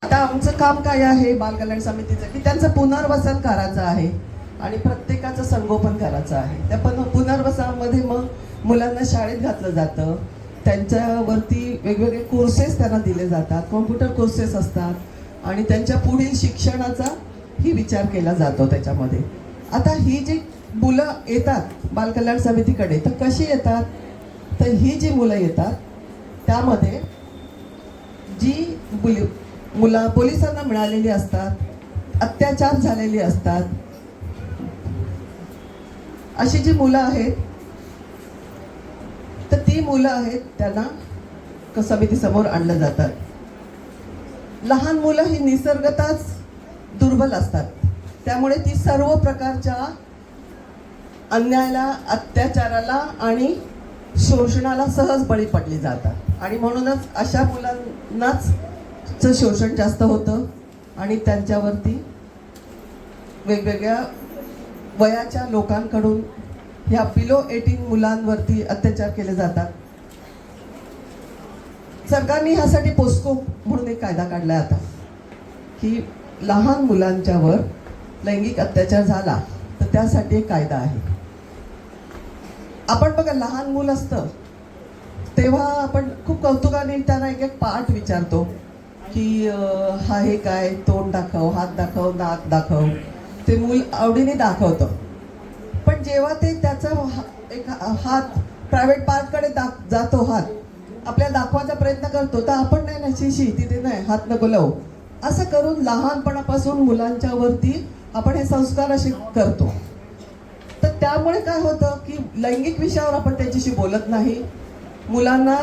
आता आमचं काम काय आहे बालकल्याण समितीचं, की त्यांचं पुनर्वसन करायचं आहे आणि प्रत्येकाचं संगोपन करायचं आहे. त्या पुनर्वसनामध्ये मग मुलांना शाळेत घातलं जातं, त्यांच्यावरती वेगवेगळे कोर्सेस त्यांना दिले जातात, कॉम्प्युटर कोर्सेस असतात आणि त्यांच्या पुढील शिक्षणाचा ही विचार केला जातो त्याच्यामध्ये. आता ही जी मुलं येतात बालकल्याण समितीकडे तर कशी येतात, तर ही जी मुलं येतात त्यामध्ये जी मुलं पोलिसांना मिळालेली असतात, अत्याचार झालेली असतात, अशी जी मुलं आहेत तर ती मुलं आहेत त्यांना समितीसमोर आणलं जातात. लहान मुलं ही निसर्गतःच दुर्बल असतात, त्यामुळे ती सर्व प्रकारच्या अन्यायाला, अत्याचाराला आणि शोषणाला सहज बळी पडली जातात आणि म्हणूनच अशा मुलांनाच शोषण जास्त होतं आणि त्यांच्यावरती वेगवेगळ्या वयाच्या लोकांकडून ह्या बिलो 18 मुलांवरती अत्याचार केले जातात. सरकारने ह्यासाठी पोस्को म्हणून एक कायदा काढलाय आता, की लहान मुलांच्यावर लैंगिक अत्याचार झाला तर त्यासाठी एक कायदा आहे. आपण बघा लहान मूल असतं तेव्हा आपण खूप कौतुकाने त्यांना एक एक पाठ विचारतो की हा हे काय, तोंड दाखव, हात दाखव, नाक दाखव, ते मूल आवडीने दाखवतं. पण जेव्हा ते त्याचा एक हात प्रायव्हेट पार्टकडे जातो, हात आपल्या दाखवायचा प्रयत्न करतो, तर आपण नाही ना शिशी तिथे नाही, हात नको लावू, असं करून लहानपणापासून मुलांच्या वरती आपण हे संस्कार असे करतो. तर त्यामुळे काय होतं की लैंगिक विषयावर आपण त्याच्याशी बोलत नाही, मुलांना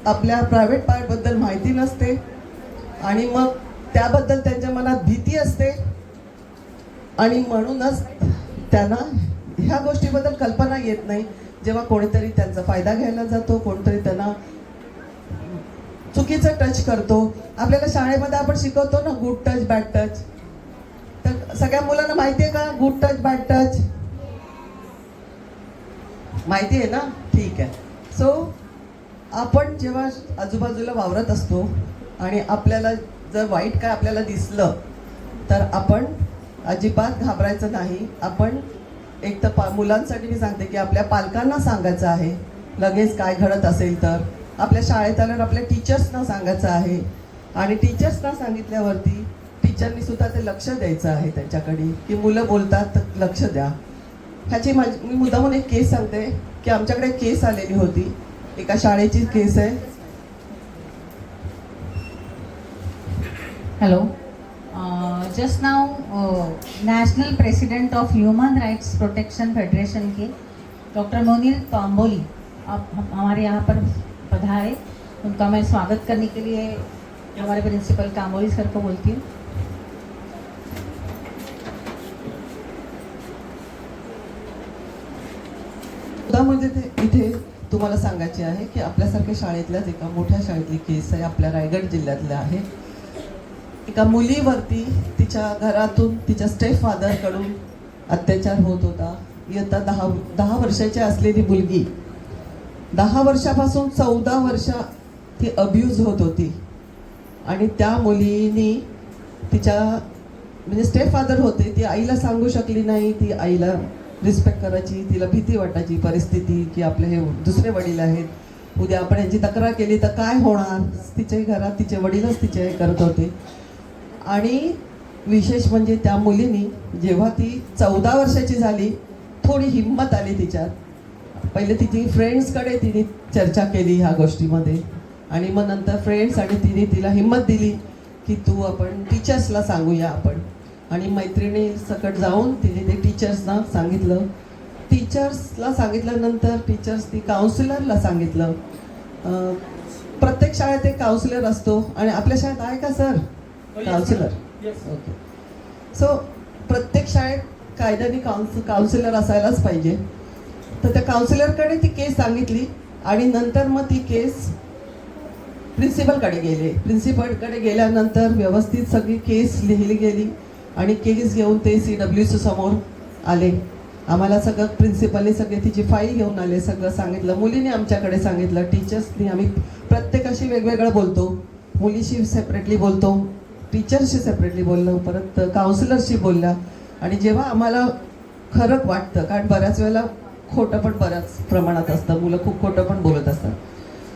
आपल्या प्रायव्हेट पार्टबद्दल माहिती नसते आणि मग त्याबद्दल त्यांच्या मनात भीती असते आणि म्हणूनच त्यांना ह्या गोष्टीबद्दल कल्पना येत नाही. जेव्हा कोणीतरी त्यांचा फायदा घ्यायला जातो, कोणतरी त्यांना चुकीचं टच करतो. आपल्याला शाळेमध्ये आपण शिकवतो ना गुड टच, बॅड टच, तर सगळ्या मुलांना माहिती आहे का गुड टच, बॅड टच? माहिती आहे ना? ठीक आहे. सो आपण जेव्हा आजूबाजूला वावरत असतो आणि आपल्याला जर वाईट काय आपल्याला दिसलं तर आपण अजिबात घाबरायचं नाही. आपण एक तर मुलांसाठी मी सांगते की आपल्या पालकांना सांगायचं आहे लगेच काय घडत असेल तर, आपल्या शाळेत आल्यावर आपल्या टीचर्सना सांगायचं आहे आणि टीचर्सना सांगितल्यावरती टीचरनी सुद्धा ते लक्ष द्यायचं आहे त्यांच्याकडे, की मुलं बोलतात तर लक्ष द्या. ह्याची मी मुद्दामून एक केस सांगते की आमच्याकडे केस आलेली होती, एका शाळेची केस आहे. Hello, just now national president of human rights protection federation के डॉक्टर मोनील तांबोली आप हमारे यहाँ पर पधारे. उनका मैं स्वागत करने के लिए हमारे प्रिंसिपल कांबोली सर को बोलती हूँ. म्हणजे इथे तुम्हाला सांगायचे आहे की आपल्यासारख्या शाळेतल्याच एका मोठ्या शाळेतली केस आहे, आपल्या रायगड जिल्ह्यातल्या आहे. एका मुलीवरती तिच्या घरातून तिच्या स्टेप फादरकडून अत्याचार होत होता. इयत्ता 10 वर्षाची असलेली मुलगी 10 वर्षापासून 14 वर्ष ती अब्यूज होत होती आणि त्या मुलीनी तिच्या म्हणजे स्टेप फादर होते, ती आईला सांगू शकली नाही. ती आईला रिस्पेक्ट करायची, तिला भीती वाटायची परिस्थिती की आपले हे दुसरे वडील आहेत, उद्या आपण यांची तक्रार केली तर काय होणार. तिच्याही घरात तिचे वडीलच तिचे हे करत होते. आणि विशेष म्हणजे त्या मुलीनी जेव्हा ती 14 वर्षाची झाली थोडी हिंमत आली तिच्यात. पहिले तिची फ्रेंड्सकडे तिने चर्चा केली ह्या गोष्टीमध्ये आणि मग नंतर फ्रेंड्स आणि तिने तिला हिंमत दिली की तू आपण टीचर्सला सांगूया आपण. आणि मैत्रिणी सकट जाऊन तिने ते टीचर्सना सांगितलं. टीचर्सला सांगितल्यानंतर टीचर्सनी काउन्सिलरला सांगितलं. प्रत्येक शाळेत एक काउन्सिलर असतो आणि आपल्या शाळेत आहे का सर काउन्सिलर? ओके. सो प्रत्येक शाळेत कायद्याने काउन्सिलर असायलाच पाहिजे. तर त्या काउन्सिलरकडे ती केस सांगितली आणि नंतर मग ती केस प्रिन्सिपलकडे गेले. प्रिन्सिपलकडे गेल्यानंतर व्यवस्थित सगळी केस लिहिली गेली आणि केस घेऊन ते CWC समोर आले. आम्हाला सगळं प्रिन्सिपलने सगळे तिची फाईल घेऊन आले, सगळं सांगितलं. मुलीने आमच्याकडे सांगितलं, टीचर्सनी आम्ही प्रत्येकाशी वेगवेगळं बोलतो, मुलीशी सेपरेटली बोलतो, टीचरशी सेपरेटली बोललं, परत काउन्सिलरशी बोलल्या. आणि जेव्हा आम्हाला खरं वाटतं, कारण बऱ्याच वेळेला खोटं पण बऱ्याच प्रमाणात असतं, मुलं खूप खोटं पण बोलत असतात.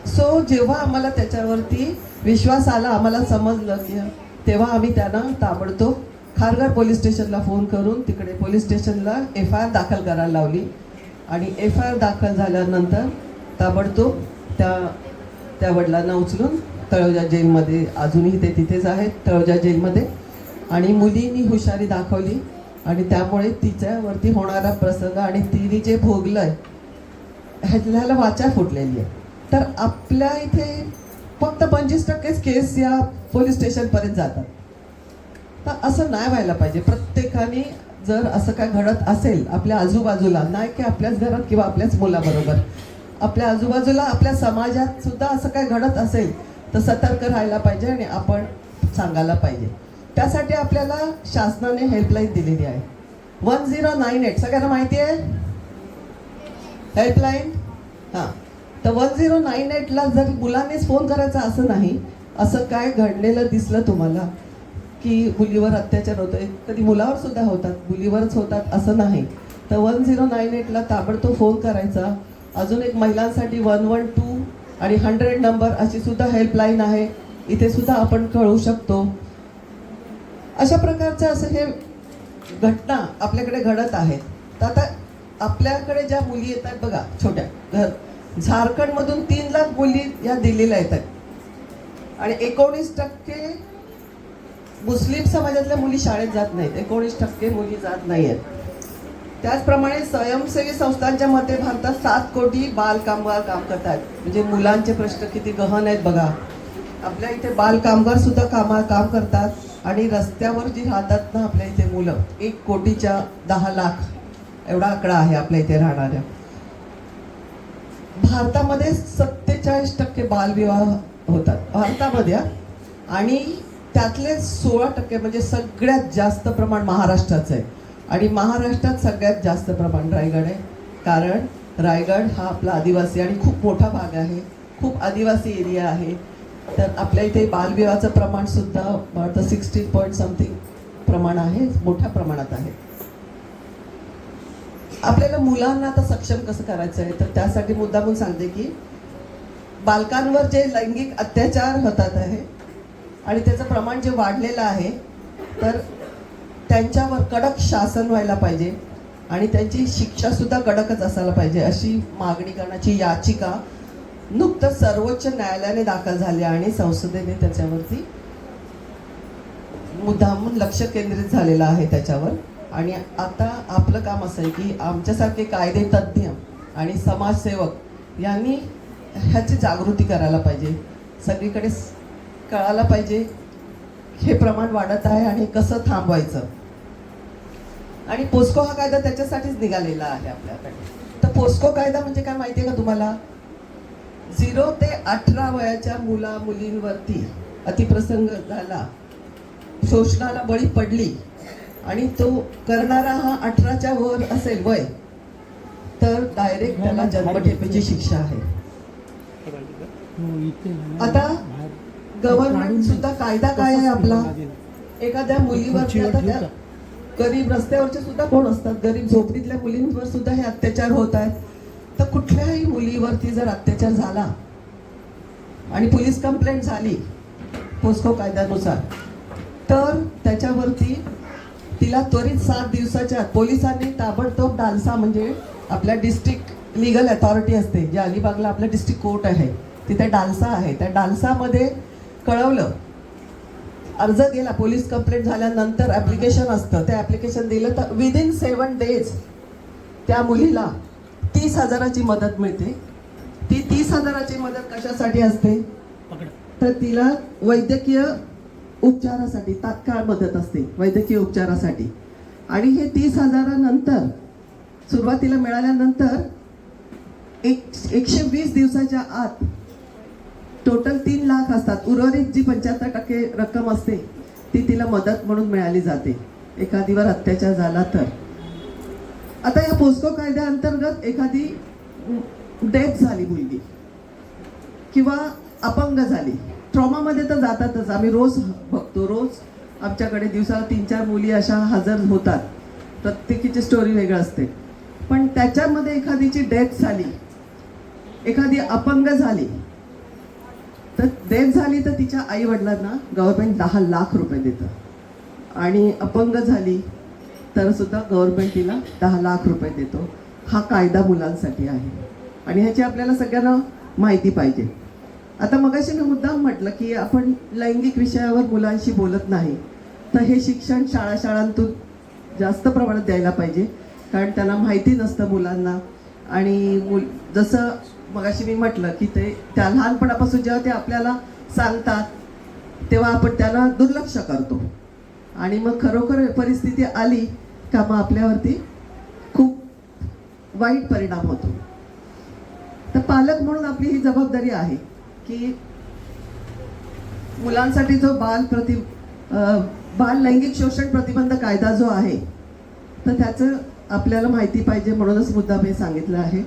सो जेव्हा आम्हाला त्याच्यावरती विश्वास आला, आम्हाला समजलं की तेव्हा आम्ही त्यांना ताबडतोब खारघर पोलीस स्टेशनला फोन करून तिकडे पोलीस स्टेशनला FIR दाखल करायला लावली. आणि FIR दाखल झाल्यानंतर ताबडतोब त्या वडिलांना उचलून तळोजा जेलमध्ये, अजूनही ते तिथेच आहेत तळोजा जेलमध्ये. आणि मुलींनी हुशारी दाखवली आणि त्यामुळे तिच्यावरती होणारा प्रसंग आणि तिने जे भोगलंय ह्याला वाचा फुटलेली आहे. तर आपल्या इथे फक्त 25%च केस या पोलीस स्टेशनपर्यंत जातात. तर असं नाही व्हायला पाहिजे. प्रत्येकाने जर असं काय घडत असेल आपल्या आजूबाजूला, नाही की आपल्याच घरात किंवा आपल्याच मुलाबरोबर, आपल्या आजूबाजूला आपल्या समाजात सुद्धा असं काय घडत असेल तर सतर्क राहायला पाहिजे आणि आपण सांगायला पाहिजे. त्यासाठी आपल्याला शासनाने हेल्पलाईन दिलेली आहे 1098. सगळ्यांना माहिती आहे हेल्पलाईन? हां, तर 1098ला जर मुलांनीच फोन करायचा असं नाही. असं काय घडलेलं दिसलं तुम्हाला की मुलीवर अत्याचार होतोय, कधी मुलावर सुद्धा होतात, मुलीवरच होतात असं नाही, तर 1098ला ताबडतोब फोन करायचा. अजून एक महिलांसाठी 112 आणि 100 नंबर अशी सुद्धा हेल्पलाईन आहे, इथे सुद्धा आपण कळवू शकतो. अशा प्रकारचं असं हे घटना आपल्याकडे घडत आहेत. तर आता आपल्याकडे ज्या मुली येतात बघा छोट्या, झारखंडमधून 3 लाख मुली या दिल्लीला येतात आणि 19% मुस्लिम समाजातल्या मुली शाळेत जात नाहीत, 19% मुली जात नाही आहेत. त्याचप्रमाणे स्वयंसेवी संस्थांच्या मते भारतात 7 कोटी बालकामगार काम करतात. म्हणजे मुलांचे प्रश्न किती गहन आहेत बघा. आपल्या इथे बालकामगार सुद्धा काम करतात आणि रस्त्यावर जी राहतात ना आपल्या इथे मुलं, 1 कोटीच्या 10 लाख एवढा आकडा आहे आपल्या इथे राहणाऱ्या. भारतामध्ये 47% बालविवाह होतात भारतामध्ये, आणि त्यातले 16% म्हणजे सगळ्यात जास्त प्रमाण महाराष्ट्राचं आहे. आणि महाराष्ट्रात सगळ्यात जास्त प्रमाण रायगड आहे, कारण रायगड हा आपला आदिवासी आणि खूप मोठा भाग आहे, खूप आदिवासी एरिया आहे. तर आपल्या इथे बालविवाहाचं प्रमाण सुद्धा 16 पॉईंट समथिंग प्रमाण आहे, मोठ्या प्रमाणात आहे. आपल्याला मुलांना आता सक्षम कसं करायचं आहे, तर त्यासाठी मुद्दामून सांगते की बालकांवर जे लैंगिक अत्याचार होतात आहे आणि त्याचं प्रमाण जे वाढलेलं आहे, तर त्यांच्यावर कडक शासन व्हायला पाहिजे आणि त्यांची शिक्षासुद्धा कडकच असायला पाहिजे, अशी मागणी करण्याची याचिका नुकतंच सर्वोच्च न्यायालयाने दाखल झाली आणि संसदेने त्याच्यावरती मुद्दामून लक्ष केंद्रित झालेलं आहे त्याच्यावर. आणि आता आपलं काम असं आहे की आमच्यासारखे कायदे तज्ज्ञ आणि समाजसेवक यांनी ह्याची जागृती करायला पाहिजे, सगळीकडे कळायला पाहिजे हे प्रमाण वाढत आहे आणि कसं थांबवायचं. आणि पोस्को हा कायदा त्याच्यासाठीच निघालेला आहे आपल्याकडे. तर पोस्को कायदा म्हणजे काय माहिती आहे का तुम्हाला? 0 ते 18 वयाच्या मुलींवरती अतिप्रसंग झाला, शोषणाला बळी पडली आणि तो करणारा हा 18च्या वर असेल वय, तर डायरेक्ट त्याला जन्मठेपेची शिक्षा आहे. आता गव्हर्नमेंट सुद्धा कायदा काय आहे आपला, एखाद्या मुलीवरती, आता त्या गरीब रस्त्यावरचे सुद्धा कोण असतात, गरीब झोपडीतल्या मुलींवर सुद्धा हे अत्याचार होत आहेत. तर कुठल्याही मुलीवरती जर अत्याचार झाला आणि पोलीस कंप्लेंट झाली पोस्को कायद्यानुसार, तर त्याच्यावरती तिला त्वरित 7 दिवसाच्या आत पोलिसांनी ताबडतोब डालसा, म्हणजे आपल्या डिस्ट्रिक्ट लिगल अथॉरिटी असते, जे अलिबागला आपलं डिस्ट्रिक्ट कोर्ट आहे, तिथे डालसा आहे, त्या डालसामध्ये कळवलं, अर्ज गेला, पोलीस कंप्लेंट झाल्यानंतर ॲप्लिकेशन असतं, ते ॲप्लिकेशन दिलं तर विदिन 7 डेज त्या मुलीला 30,000ची मदत मिळते. ती 30,000ची मदत कशासाठी असते, तर तिला वैद्यकीय उपचारासाठी तात्काळ मदत असते, वैद्यकीय उपचारासाठी. आणि हे 30,000 नंतर सुरुवातीला मिळाल्यानंतर 120 दिवसाच्या आत टोटल 3 लाख असतात, उर्वरित जी 75% रक्कम असते ती तिला मदत म्हणून मिळाली जाते एखादीवर अत्याचार झाला तर. आता या पोस्को कायद्याअंतर्गत एखादी डेथ झाली मुलगी किंवा अपंग झाली ट्रॉमामध्ये तर जातातच. आम्ही रोज बघतो, रोज आमच्याकडे दिवसाला 3-4 मुली अशा हजर होतात. प्रत्येकीची स्टोरी वेगळं असते. पण त्याच्यामध्ये एखादीची डेथ झाली, एखादी अपंग झाली, तर डेथ झाली तर तिच्या आई वडिलांना गव्हर्नमेंट 10 लाख रुपये देतं. आणि अपंग झाली तर सुद्धा गव्हर्नमेंट तिला 10 लाख रुपये देतो. हा कायदा मुलांसाठी आहे आणि ह्याची आपल्याला सगळ्यांना माहिती पाहिजे. आता मगाशी मी मुद्दाम म्हटलं की आपण लैंगिक विषयावर मुलांशी बोलत नाही, तर हे शिक्षण शाळांतून जास्त प्रमाणात द्यायला पाहिजे. कारण त्यांना माहिती नसतं मुलांना. आणि जसं मगाशी मी म्हटलं की त्या लहानपणापासून जेव्हा ते आपल्याला सांगतात तेव्हा आपण त्यांना दुर्लक्ष करतो आणि मग खरोखर परिस्थिती आली का मग आपल्यावरती खूप वाईट परिणाम होतो. तर पालक म्हणून आपली ही जबाबदारी आहे की मुलांसाठी जो बाल लैंगिक शोषण प्रतिबंध कायदा जो आहे तर त्याचं आपल्याला माहिती पाहिजे, म्हणूनच मुद्दाम हे सांगितलं आहे.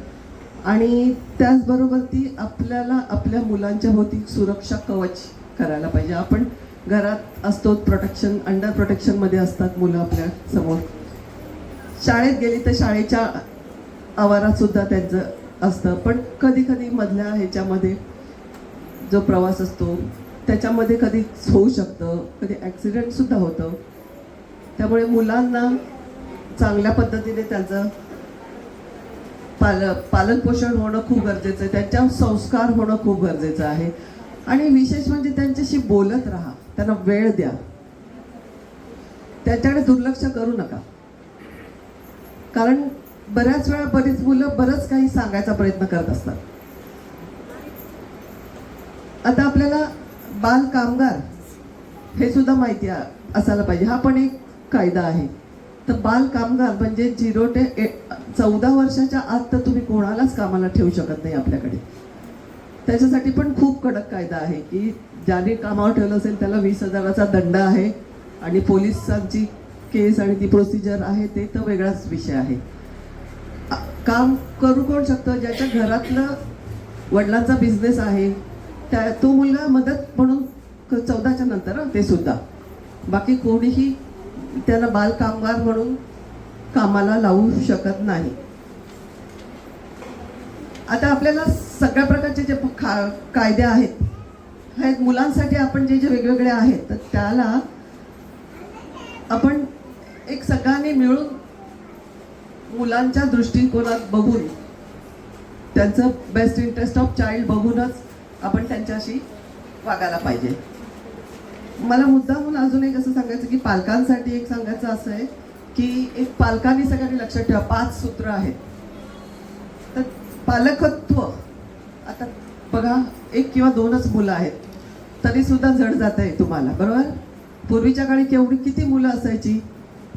आणि त्याचबरोबर ती आपल्याला आपल्या मुलांच्या भोवती सुरक्षा कवच करायला पाहिजे. आपण घरात असतो, प्रोटेक्शन, अंडर प्रोटेक्शनमध्ये असतात मुलं आपल्या समोर. शाळेत गेली तर शाळेच्या आवारात सुद्धा त्यांचं असतं. पण कधी कधी मधल्या ह्याच्यामध्ये जो प्रवास असतो त्याच्यामध्ये कधी होऊ शकतं, कधी ॲक्सिडेंटसुद्धा होतं. त्यामुळे मुलांना चांगल्या पद्धतीने त्यांचं पालनपोषण होणं खूप गरजेचं आहे. त्यांच्यावर संस्कार होणं खूप गरजेचं आहे. आणि विशेष म्हणजे त्यांच्याशी बोलत राहा, त्यांना वेळ द्या, त्याच्याकडे दुर्लक्ष करू नका. कारण बऱ्याच वेळा बरीच मुलं बरंच काही सांगायचा प्रयत्न करत असतात. आता आपल्याला बाल कामगार हे सुद्धा माहिती असायला पाहिजे. हा पण एक कायदा आहे. तर बाल कामगार म्हणजे 0 ते 14 वर्षाच्या आत तर तुम्ही कोणालाच कामाला ठेवू शकत नाही आपल्याकडे. त्याच्यासाठी पण खूप कडक कायदा आहे की ज्याने कामावर ठेवलं असेल त्याला 20,000चा दंड आहे. आणि पोलिसांची केस आणि ती प्रोसिजर आहे ते तर वेगळाच विषय आहे. काम करू कोण शकतं? ज्याच्या घरातलं वडिलांचा बिझनेस आहे तो मुलगा मदत म्हणून 14च्या नंतर ते सुद्धा. बाकी कोणीही त्याला बाल कामगार म्हणून कामाला लावू शकत नाही. आता आपल्याला सगळ्या प्रकारचे जे कायदे आहेत हे मुलांसाठी आपण जे वेगवेगळे आहेत तर त्याला आपण एक सगळ्यांनी मिळून मुलांच्या दृष्टिकोनात बघून त्यांचं बेस्ट इंटरेस्ट ऑफ चाइल्ड बघूनच आपण त्यांच्याशी वागायला पाहिजे. मला मुद्दामून अजून एक असं सांगायचं की पालकांसाठी एक सांगायचं असं आहे की एक पालकांनी सगळ्यांनी लक्षात ठेवा 5 सूत्र आहेत. तर पालकत्व, आता बघा 1 किंवा 2च मुलं आहेत तरी सुद्धा जड जात आहे तुम्हाला, बरोबर? पूर्वीच्या काळी किती मुलं असायची,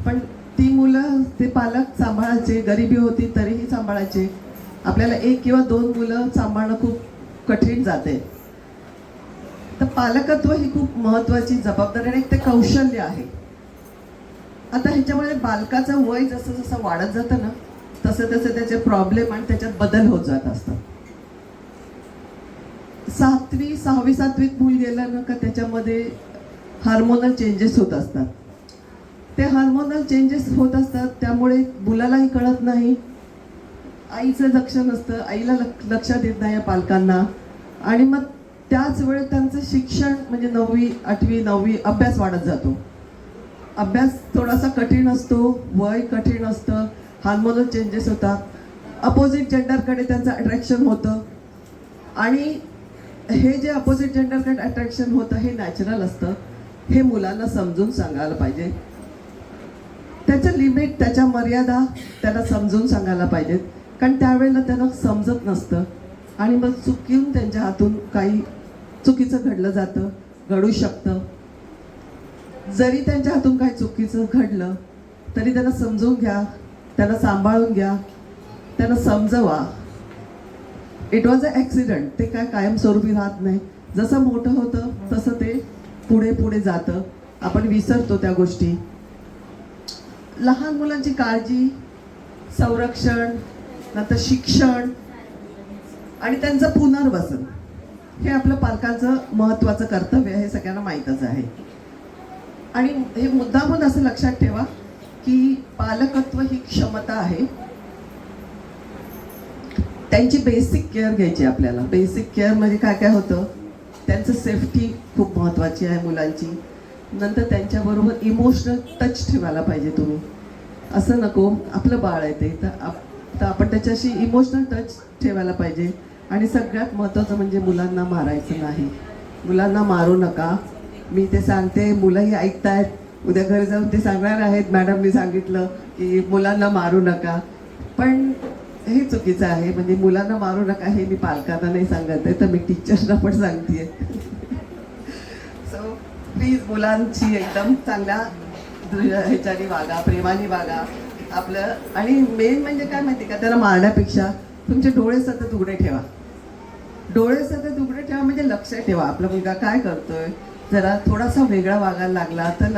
पण ती मुलं ते पालक सांभाळायचे, गरिबी होती तरीही सांभाळायचे. आपल्याला 1 किंवा 2 मुलं सांभाळणं खूप कठीण जाते. तर पालकत्व ही खूप महत्त्वाची जबाबदारी आणि ते कौशल्य आहे. आता ह्याच्यामुळे बालकाचं वय जसं जसं वाढत जातं ना तसं तसं त्याचे प्रॉब्लेम आणि त्याच्यात बदल होत जात असतात. 6वी 7वीत मूल गेलं ना का त्याच्यामध्ये हार्मोनल चेंजेस होत असतात. ते हार्मोनल चेंजेस होत असतात त्यामुळे मुलालाही कळत नाही, आईचं लक्ष नसतं, आईला लक्षात येत नाही या पालकांना. आणि मग त्याच वेळेत त्यांचं शिक्षण म्हणजे 9वी 8वी 9वी अभ्यास वाढत जातो. अभ्यास थोडासा कठीण असतो, वय कठीण असतं, हार्मोनल चेंजेस होतात, अपोजिट जेंडरकडे त्यांचं अट्रॅक्शन होतं. आणि हे जे अपोजिट जेंडरकडे अट्रॅक्शन होतं हे नॅचरल असतं. हे मुलांना समजून सांगायला पाहिजे. त्याचं लिमिट, त्याच्या मर्यादा त्यांना समजून सांगायला पाहिजेत. कारण त्यावेळेला त्यांना समजत नसतं आणि मग चुकीून त्यांच्या हातून काही चुकीचं घडलं जातं, घडू शकतं. जरी त्यांच्या हातून काही चुकीचं घडलं तरी त्यांना समजून घ्या, त्यांना सांभाळून घ्या, त्यांना समजवा. इट वॉज अ ॲक्सिडेंट, ते काय कायमस्वरूपी राहत नाही. जसं मोठं होतं तसं ते पुढे पुढे जातं, आपण विसरतो त्या गोष्टी. लहान मुलांची काळजी, संरक्षण, नंतर शिक्षण आणि त्यांचं पुनर्वसन हे आपलं पालकांचं महत्त्वाचं कर्तव्य आहे, हे सगळ्यांना माहीतच आहे. आणि हे मुद्दामून असं लक्षात ठेवा की पालकत्व ही क्षमता आहे. त्यांची बेसिक केअर घ्यायची आपल्याला. बेसिक केअर म्हणजे काय काय होतं, त्यांचं सेफ्टी खूप महत्त्वाची आहे मुलांची. नंतर त्यांच्याबरोबर इमोशनल टच ठेवायला पाहिजे तुम्ही. असं नको आपलं बाळ आहे ते तर आपण त्याच्याशी इमोशनल टच ठेवायला पाहिजे. आणि सगळ्यात महत्त्वाचं म्हणजे मुलांना मारायचं नाही. मुलांना मारू नका. मी ते सांगते, मुलंही ऐकतायत. उद्या घरी जाऊन ते सांगणार आहेत, मॅडमनी सांगितलं की मुलांना मारू नका. पण हे चुकीचं आहे. म्हणजे मुलांना मारू नका हे मी पालकांना नाही सांगत आहे, तर मी टीचर्सना पण सांगते. सो प्लीज मुलांची एकदम चांगल्या ह्याच्याने वागा, प्रेमाने वागा आपलं. आणि मेन म्हणजे काय माहिती का, त्याला मारण्यापेक्षा तुमचे डोळे सतत उघडे ठेवा. डोळे सतत उघडे ठेवा म्हणजे लक्ष ठेवा आपला मुलगा काय करतोय. जरा थोडासा वेगळा वागायला लागला तर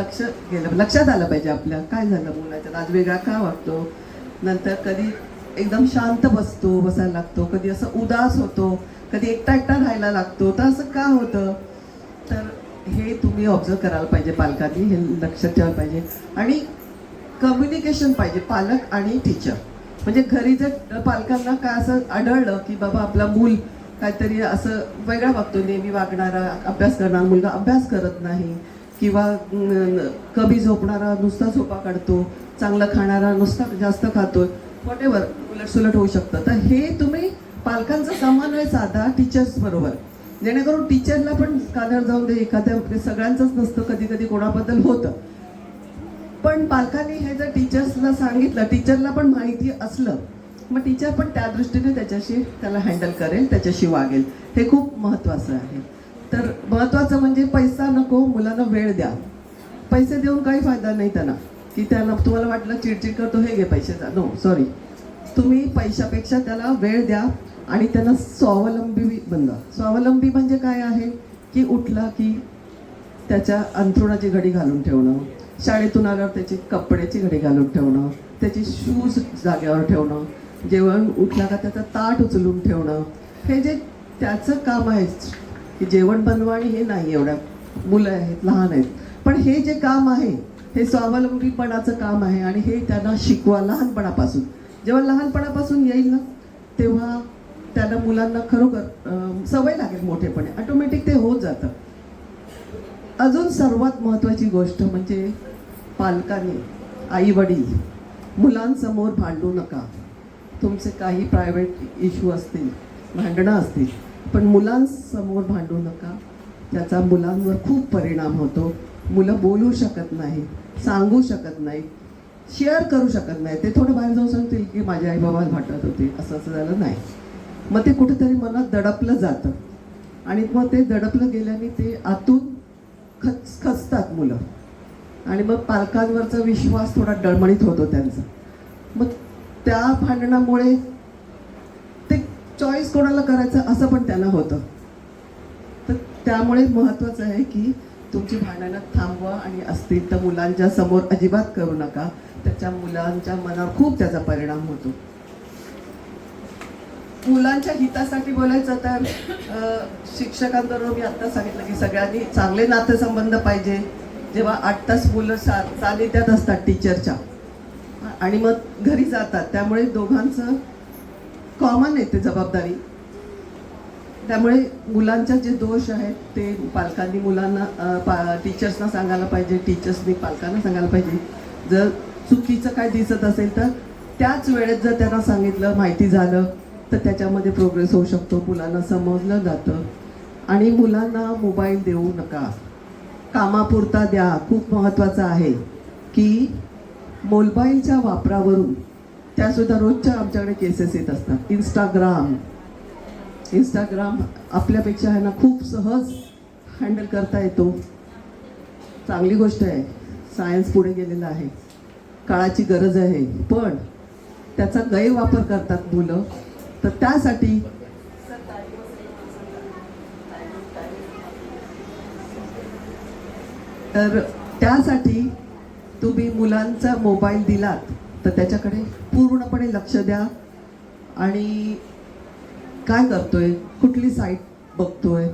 लक्षात आलं पाहिजे आपल्या काय झालं मुलाच्यात, आज वेगळा का वागतो. नंतर कधी एकदम शांत बसायला लागतो, कधी असं उदास होतो, कधी एकटा राहायला लागतो. तर असं का होतं, तर हे तुम्ही ऑब्झर्व करायला पाहिजे. पालकांनी हे लक्षात ठेवायला पाहिजे. आणि कम्युनिकेशन पाहिजे पालक आणि टीचर. म्हणजे घरी जर पालकांना काय असं आढळलं की बाबा आपला मूल काहीतरी असं वेगळा वागतो, नेहमी वागणारा, अभ्यास करणारा मुलगा अभ्यास करत नाही, किंवा कमी झोपणारा नुसता झोपा काढतो, चांगलं खाणारा नुसता जास्त खातोय, व्हॉटेवर उलटसुलट होऊ शकतं. तर हे तुम्ही पालकांचा समन्वय साधा टीचर्स बरोबर, जेणेकरून टीचरला पण कानावर जाऊन दे. एखाद्या सगळ्यांचंच नसतं, कधी कधी कोणाबद्दल होतं. पण पालकांनी हे जर टीचर्सला सांगितलं, टीचरला पण माहिती असलं, मग टीचर पण त्या दृष्टीने त्याला हँडल करेल, त्याच्याशी वागेल. हे खूप महत्त्वाचं आहे. तर महत्त्वाचं म्हणजे पैसा नको, मुलांना वेळ द्या. पैसे देऊन काही फायदा नाही त्यांना, की त्यांना तुम्हाला वाटलं चिडचिड करतो हे घे पैसे, नो सॉरी. तुम्ही पैशापेक्षा त्याला वेळ द्या आणि त्यांना स्वावलंबी बनवा. स्वावलंबी म्हणजे काय आहे की उठला की त्याच्या अंथरुणाची घडी घालून ठेवणं, शाळेतून आल्यावर त्याची कपड्याची घडी घालून ठेवणं, त्याची शूज जागेवर ठेवणं, जेवण उठला का त्याचं ताट उचलून ठेवणं. हे जे त्याचं काम आहे की जेवण बनवा, आणि हे नाही, एवढ्या मुलं आहेत, लहान आहेत, पण हे जे काम आहे हे स्वावलंबीपणाचं काम आहे. आणि हे त्यांना शिकवा लहानपणापासून. जेव्हा लहानपणापासून येईल ना, तेव्हा त्यांना मुलांना खरोखर सवय लागेल, मोठेपणे ऑटोमॅटिक ते होत जातं. अजून सर्वात महत्त्वाची गोष्ट म्हणजे पालकांनी, आई वडील, मुलांसमोर भांडू नका. तुमचे काही प्रायव्हेट इश्यू असतील, भांडणं असतील, पण मुलांसमोर भांडू नका. त्याचा मुलांवर खूप परिणाम होतो. मुलं बोलू शकत नाही, सांगू शकत नाही, शेअर करू शकत नाही. ते थोडं बाहेर जाऊन सांगतील की माझे आई बाबा भांडत होते, असं असं झालं नाही. मग ते कुठेतरी मनात दडपलं जातं. आणि मग ते दडपलं गेल्याने ते आतून खचतात मुलं. आणि मग पालकांवरचा विश्वास थोडा डळमळीत होतो त्यांचा. मग त्या भांडणामुळे ते चॉईस कोणाला करायचं असं पण त्यांना होतं. तर त्यामुळे महत्त्वाचं आहे की तुमची भांडणं थांबवा, आणि असतील तर मुलांच्या समोर अजिबात करू नका. त्याच्या मुलांच्या मनावर खूप त्याचा परिणाम होतो. मुलांच्या हितासाठी बोलायचं तर शिक्षकांबरोबर मी आत्ता सांगितलं की सगळ्यांनी चांगले नातेसंबंध पाहिजे. जेव्हा 8 तास मुलं सानिध्यात असतात टीचरच्या आणि मग घरी जातात, त्यामुळे दोघांचं कॉमन आहे ते जबाबदारी. त्यामुळे मुलांच्या जे दोष आहेत ते पालकांनी मुलांना टीचर्सना सांगायला पाहिजे, टीचर्सनी पालकांना सांगायला पाहिजे. जर चुकीचं काय दिसत असेल तर त्याच वेळेत जर त्यांना सांगितलं, माहिती झालं, तर त्याच्यामध्ये प्रोग्रेस होऊ शकतो. मुलांना समजलं जातं. आणि मुलांना मोबाईल देऊ नका, कामापुरता द्या. खूप महत्त्वाचं आहे की मोबाईलच्या वापरावरून त्यासुद्धा रोजच्या आमच्याकडे केसेस येत असतात. इंस्टाग्राम आपल्यापेक्षा आहे ना खूप सहज हँडल करता येतो. चांगली गोष्ट आहे, सायन्स पुढे गेलेलं आहे, काळाची गरज आहे. पण त्याचा गैरवापर करतात मुलं. तर त्यासाठी तुम्ही मुलांचा मोबाईल दिलात तर त्याच्याकडे पूर्णपणे लक्ष द्या. आणि काय करतोय, कुठली साईट बघतोय,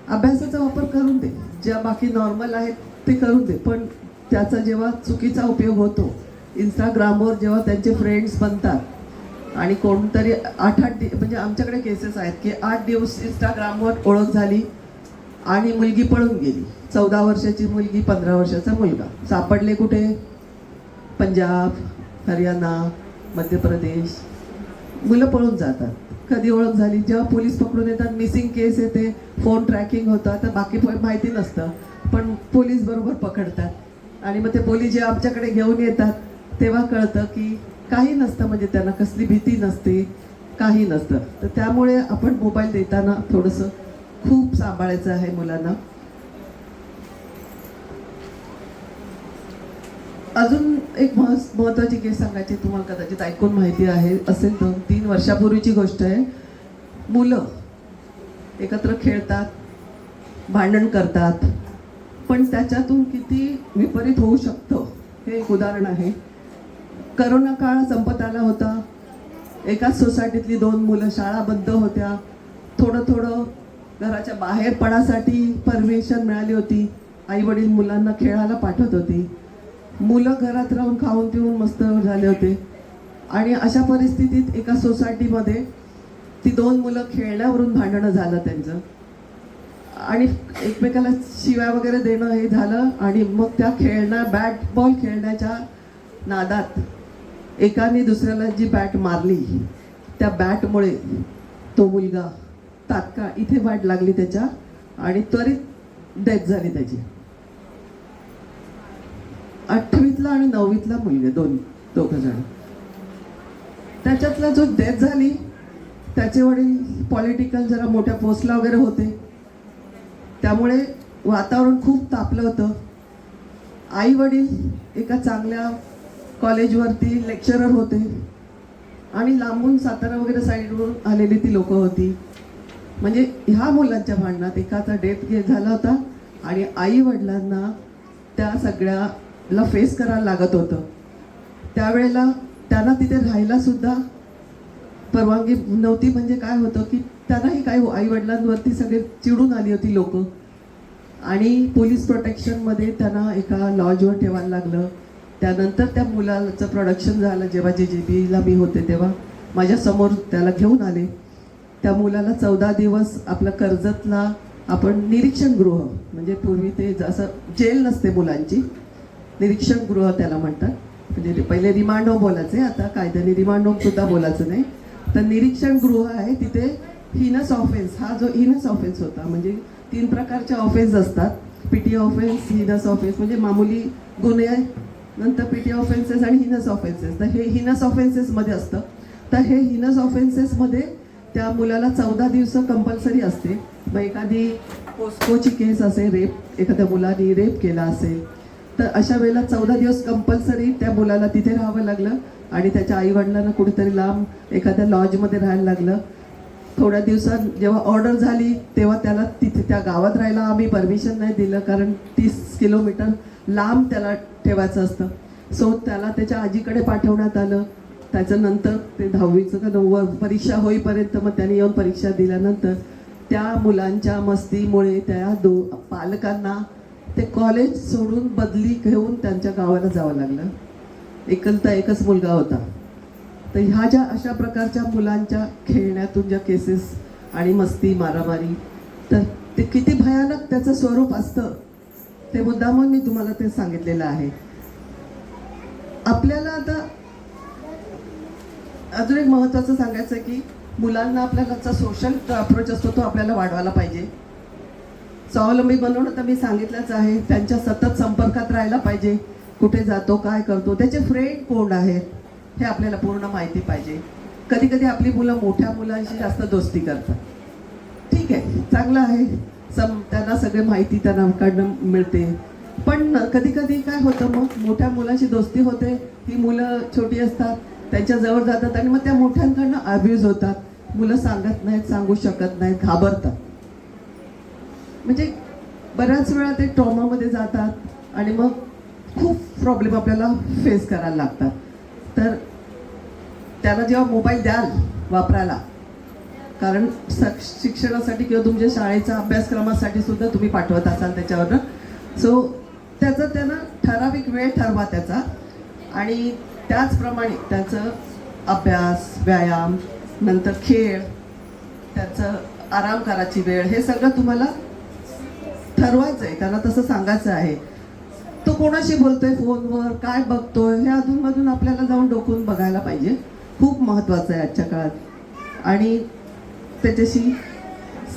अभ्यासाचा वापर करून दे, ज्या बाकी नॉर्मल आहेत ते करून दे, पण त्याचा जेव्हा चुकीचा उपयोग होतो, इंस्टाग्रामवर जेव्हा त्यांचे फ्रेंड्स बनतात आणि कोणतरी 8-8 म्हणजे आमच्याकडे केसेस आहेत की 8 दिवस इंस्टाग्रामवर ओळख झाली आणि मुलगी पळून गेली, 14 वर्षाची मुलगी, 15 वर्षाचा मुलगा सापडले कुठे? पंजाब, हरियाणा, मध्य प्रदेश. मुलं पळून जातात. कधी ओळख झाली? जेव्हा पोलीस पकडून येतात, मिसिंग केस येते, फोन ट्रॅकिंग होतं, तर बाकी माहिती नसतं, पण पोलीस बरोबर पकडतात आणि मग ते पोलीस जे आमच्याकडे घेऊन येतात तेव्हा कळतं की काही नसतं, म्हणजे त्यांना कसली भीती नसते, काही नसतं. तर त्यामुळे आपण मोबाईल देताना थोडंसं खूप सांभाळायचं आहे मुलांना. अजून एक महत्त्वाची केस सांगायची, तुम्हाला कदाचित ऐकून माहिती आहे असेल, 2-3 वर्षापूर्वीची गोष्ट आहे. मुलं एकत्र खेळतात, भांडण करतात, पण त्याच्यातून किती विपरीत होऊ शकतं हे एक उदाहरण आहे. करोना काळ संपत आला होता. एकाच सोसायटीतली 2 मुलं, शाळा बंद होत्या, थोडं घराच्या बाहेर पडासाठी परमिशन मिळाली होती. आई वडील मुलांना खेळायला पाठवत होती. मुलं घरात राहून खाऊन पिऊन मस्त झाले होते आणि अशा परिस्थितीत एका सोसायटीमध्ये ती 2 मुलं खेळण्यावरून भांडणं झालं त्यांचं आणि एकमेकाला शिव्या वगैरे देणं हे झालं आणि मग त्या बॅट बॉल खेळण्याच्या नादात एकाने दुसऱ्याला जी बॅट मारली, त्या बॅटमुळे तो मुलगा तात्काळ इथे वाट लागली त्याच्या आणि त्वरित डेथ झाली त्याची. 8वीतला आणि 9वीतला मुलगे, दोघं जण. त्याच्यातला जो डेथ झाली त्याचे वडील पॉलिटिकल जरा मोठ्या पोस्टला वगैरे होते, त्यामुळे वातावरण खूप तापलं होतं. आई वडील एका चांगल्या कॉलेजवरती लेक्चरर होते आणि लांबून सातारा वगैरे साईडवरून आलेली ती लोकं होती. म्हणजे ह्या मुलांच्या भांडणात एकाचा डेथ झाला होता आणि आई वडिलांना त्या सगळ्याला फेस करायला लागत होतं. त्यावेळेला त्यांना तिथे राहायला सुद्धा परवानगी नव्हती. म्हणजे काय होतं की त्यांनाही काही आई वडिलांवरती सगळे चिडून आली होती लोक आणि पोलीस प्रोटेक्शनमध्ये त्यांना एका लॉजवर ठेवायला लागलं. त्यानंतर त्या मुलाचं प्रोडक्शन झालं. जेव्हा JJBला मी होते तेव्हा माझ्यासमोर त्याला घेऊन आले. त्या मुलाला 14 दिवस आपलं कर्जतला आपण निरीक्षण गृह, म्हणजे पूर्वी ते जसं जेल नसते मुलांची, निरीक्षण गृह त्याला म्हणतात. म्हणजे पहिले रिमांड होम बोलायचे, आता कायद्याने रिमांड होम सुद्धा बोलायचं नाही. तर निरीक्षण गृह आहे तिथे. हिनस ऑफेन्स, हा जो हिनस ऑफेन्स होता, म्हणजे 3 प्रकारचे ऑफेन्स असतात. PT ऑफेन्स, हिनस ऑफेन्स म्हणजे मामूली गुन्हे, नंतर PT ऑफेन्सेस आणि हिनस ऑफेन्सेस. तर हे हिनस ऑफेन्सेसमध्ये असतं. तर हे हिनस ऑफेन्सेसमध्ये त्या मुलाला 14 दिवस कंपल्सरी असते. मग एखादी पोस्कोची केस असेल, रेप, एखाद्या मुलाने रेप केला असेल, तर अशा वेळेला 14 दिवस कंपल्सरी त्या मुलाला तिथे राहावं लागलं आणि त्याच्या आईवडिलांना कुठेतरी लांब एखाद्या लॉजमध्ये राहायला लागलं. थोड्या दिवसात जेव्हा ऑर्डर झाली तेव्हा त्याला तिथे त्या गावात राहायला आम्ही परमिशन नाही दिलं, कारण 30 किलोमीटर लांब त्याला ठेवायचं असतं. सो त्याला त्याच्या आजीकडे पाठवण्यात आलं. त्याच्यानंतर ते 10वीचं का 9वी परीक्षा होईपर्यंत मग त्याने येऊन परीक्षा दिल्यानंतर त्या मुलांच्या मस्तीमुळे त्या पालकांना ते कॉलेज सोडून बदली घेऊन त्यांच्या गावाला जावं लागलं. एकुलता एकच मुलगा होता. तर ह्या ज्या अशा प्रकारच्या मुलांच्या खेळण्यातून ज्या केसेस आणि मस्ती, मारामारी, तर ते किती भयानक त्याचं स्वरूप असतं ते मुद्दामून मी तुम्हाला ते सांगितलेलं आहे. आपल्याला आता अजून एक महत्त्वाचं सांगायचं की मुलांना आपल्याला सोशल अप्रोच असतो तो आपल्याला वाढवायला पाहिजे. स्वावलंबी बनवणं तर मी सांगितलंच आहे. त्यांच्या सतत संपर्कात राहायला पाहिजे. कुठे जातो, काय करतो, त्याचे फ्रेंड कोण आहेत हे आपल्याला पूर्ण माहिती पाहिजे. कधी कधी आपली मुलं मोठ्या मुलांशी जास्त दोस्ती करतात. ठीक आहे, चांगलं आहे, त्यांना सगळे माहिती त्यांनाकडनं मिळते. पण कधी कधी काय होतं, मग मोठ्या मुलांशी दोस्ती होते, ही मुलं छोटी असतात, त्यांच्या जवळ जातात आणि मग त्या मोठ्यांकडनं अब्यूज होतात. मुलं सांगत नाहीत, सांगू शकत नाहीत, घाबरतात. म्हणजे बऱ्याच वेळा ते ट्रॉमामध्ये जातात आणि मग खूप प्रॉब्लेम आपल्याला फेस करायला लागतात. तर त्याला जेव्हा मोबाईल द्याल वापरायला, कारण शिक्षणासाठी किंवा तुमच्या शाळेच्या अभ्यासक्रमासाठी सुद्धा तुम्ही पाठवत असाल त्याच्यावर. सो त्याचा त्यांना ठराविक वेळ ठरवा त्याचा, आणि त्याचप्रमाणे त्याचं अभ्यास, व्यायाम, नंतर खेळ, त्याचं आराम करायची वेळ, हे सगळं तुम्हाला ठरवायचं आहे. त्याला तसं सांगायचं आहे. तो कोणाशी बोलतोय फोनवर, काय बघतोय, हे अधूनमधून आपल्याला जाऊन डोकून बघायला पाहिजे. खूप महत्त्वाचं आहे आजच्या काळात. आणि त्याच्याशी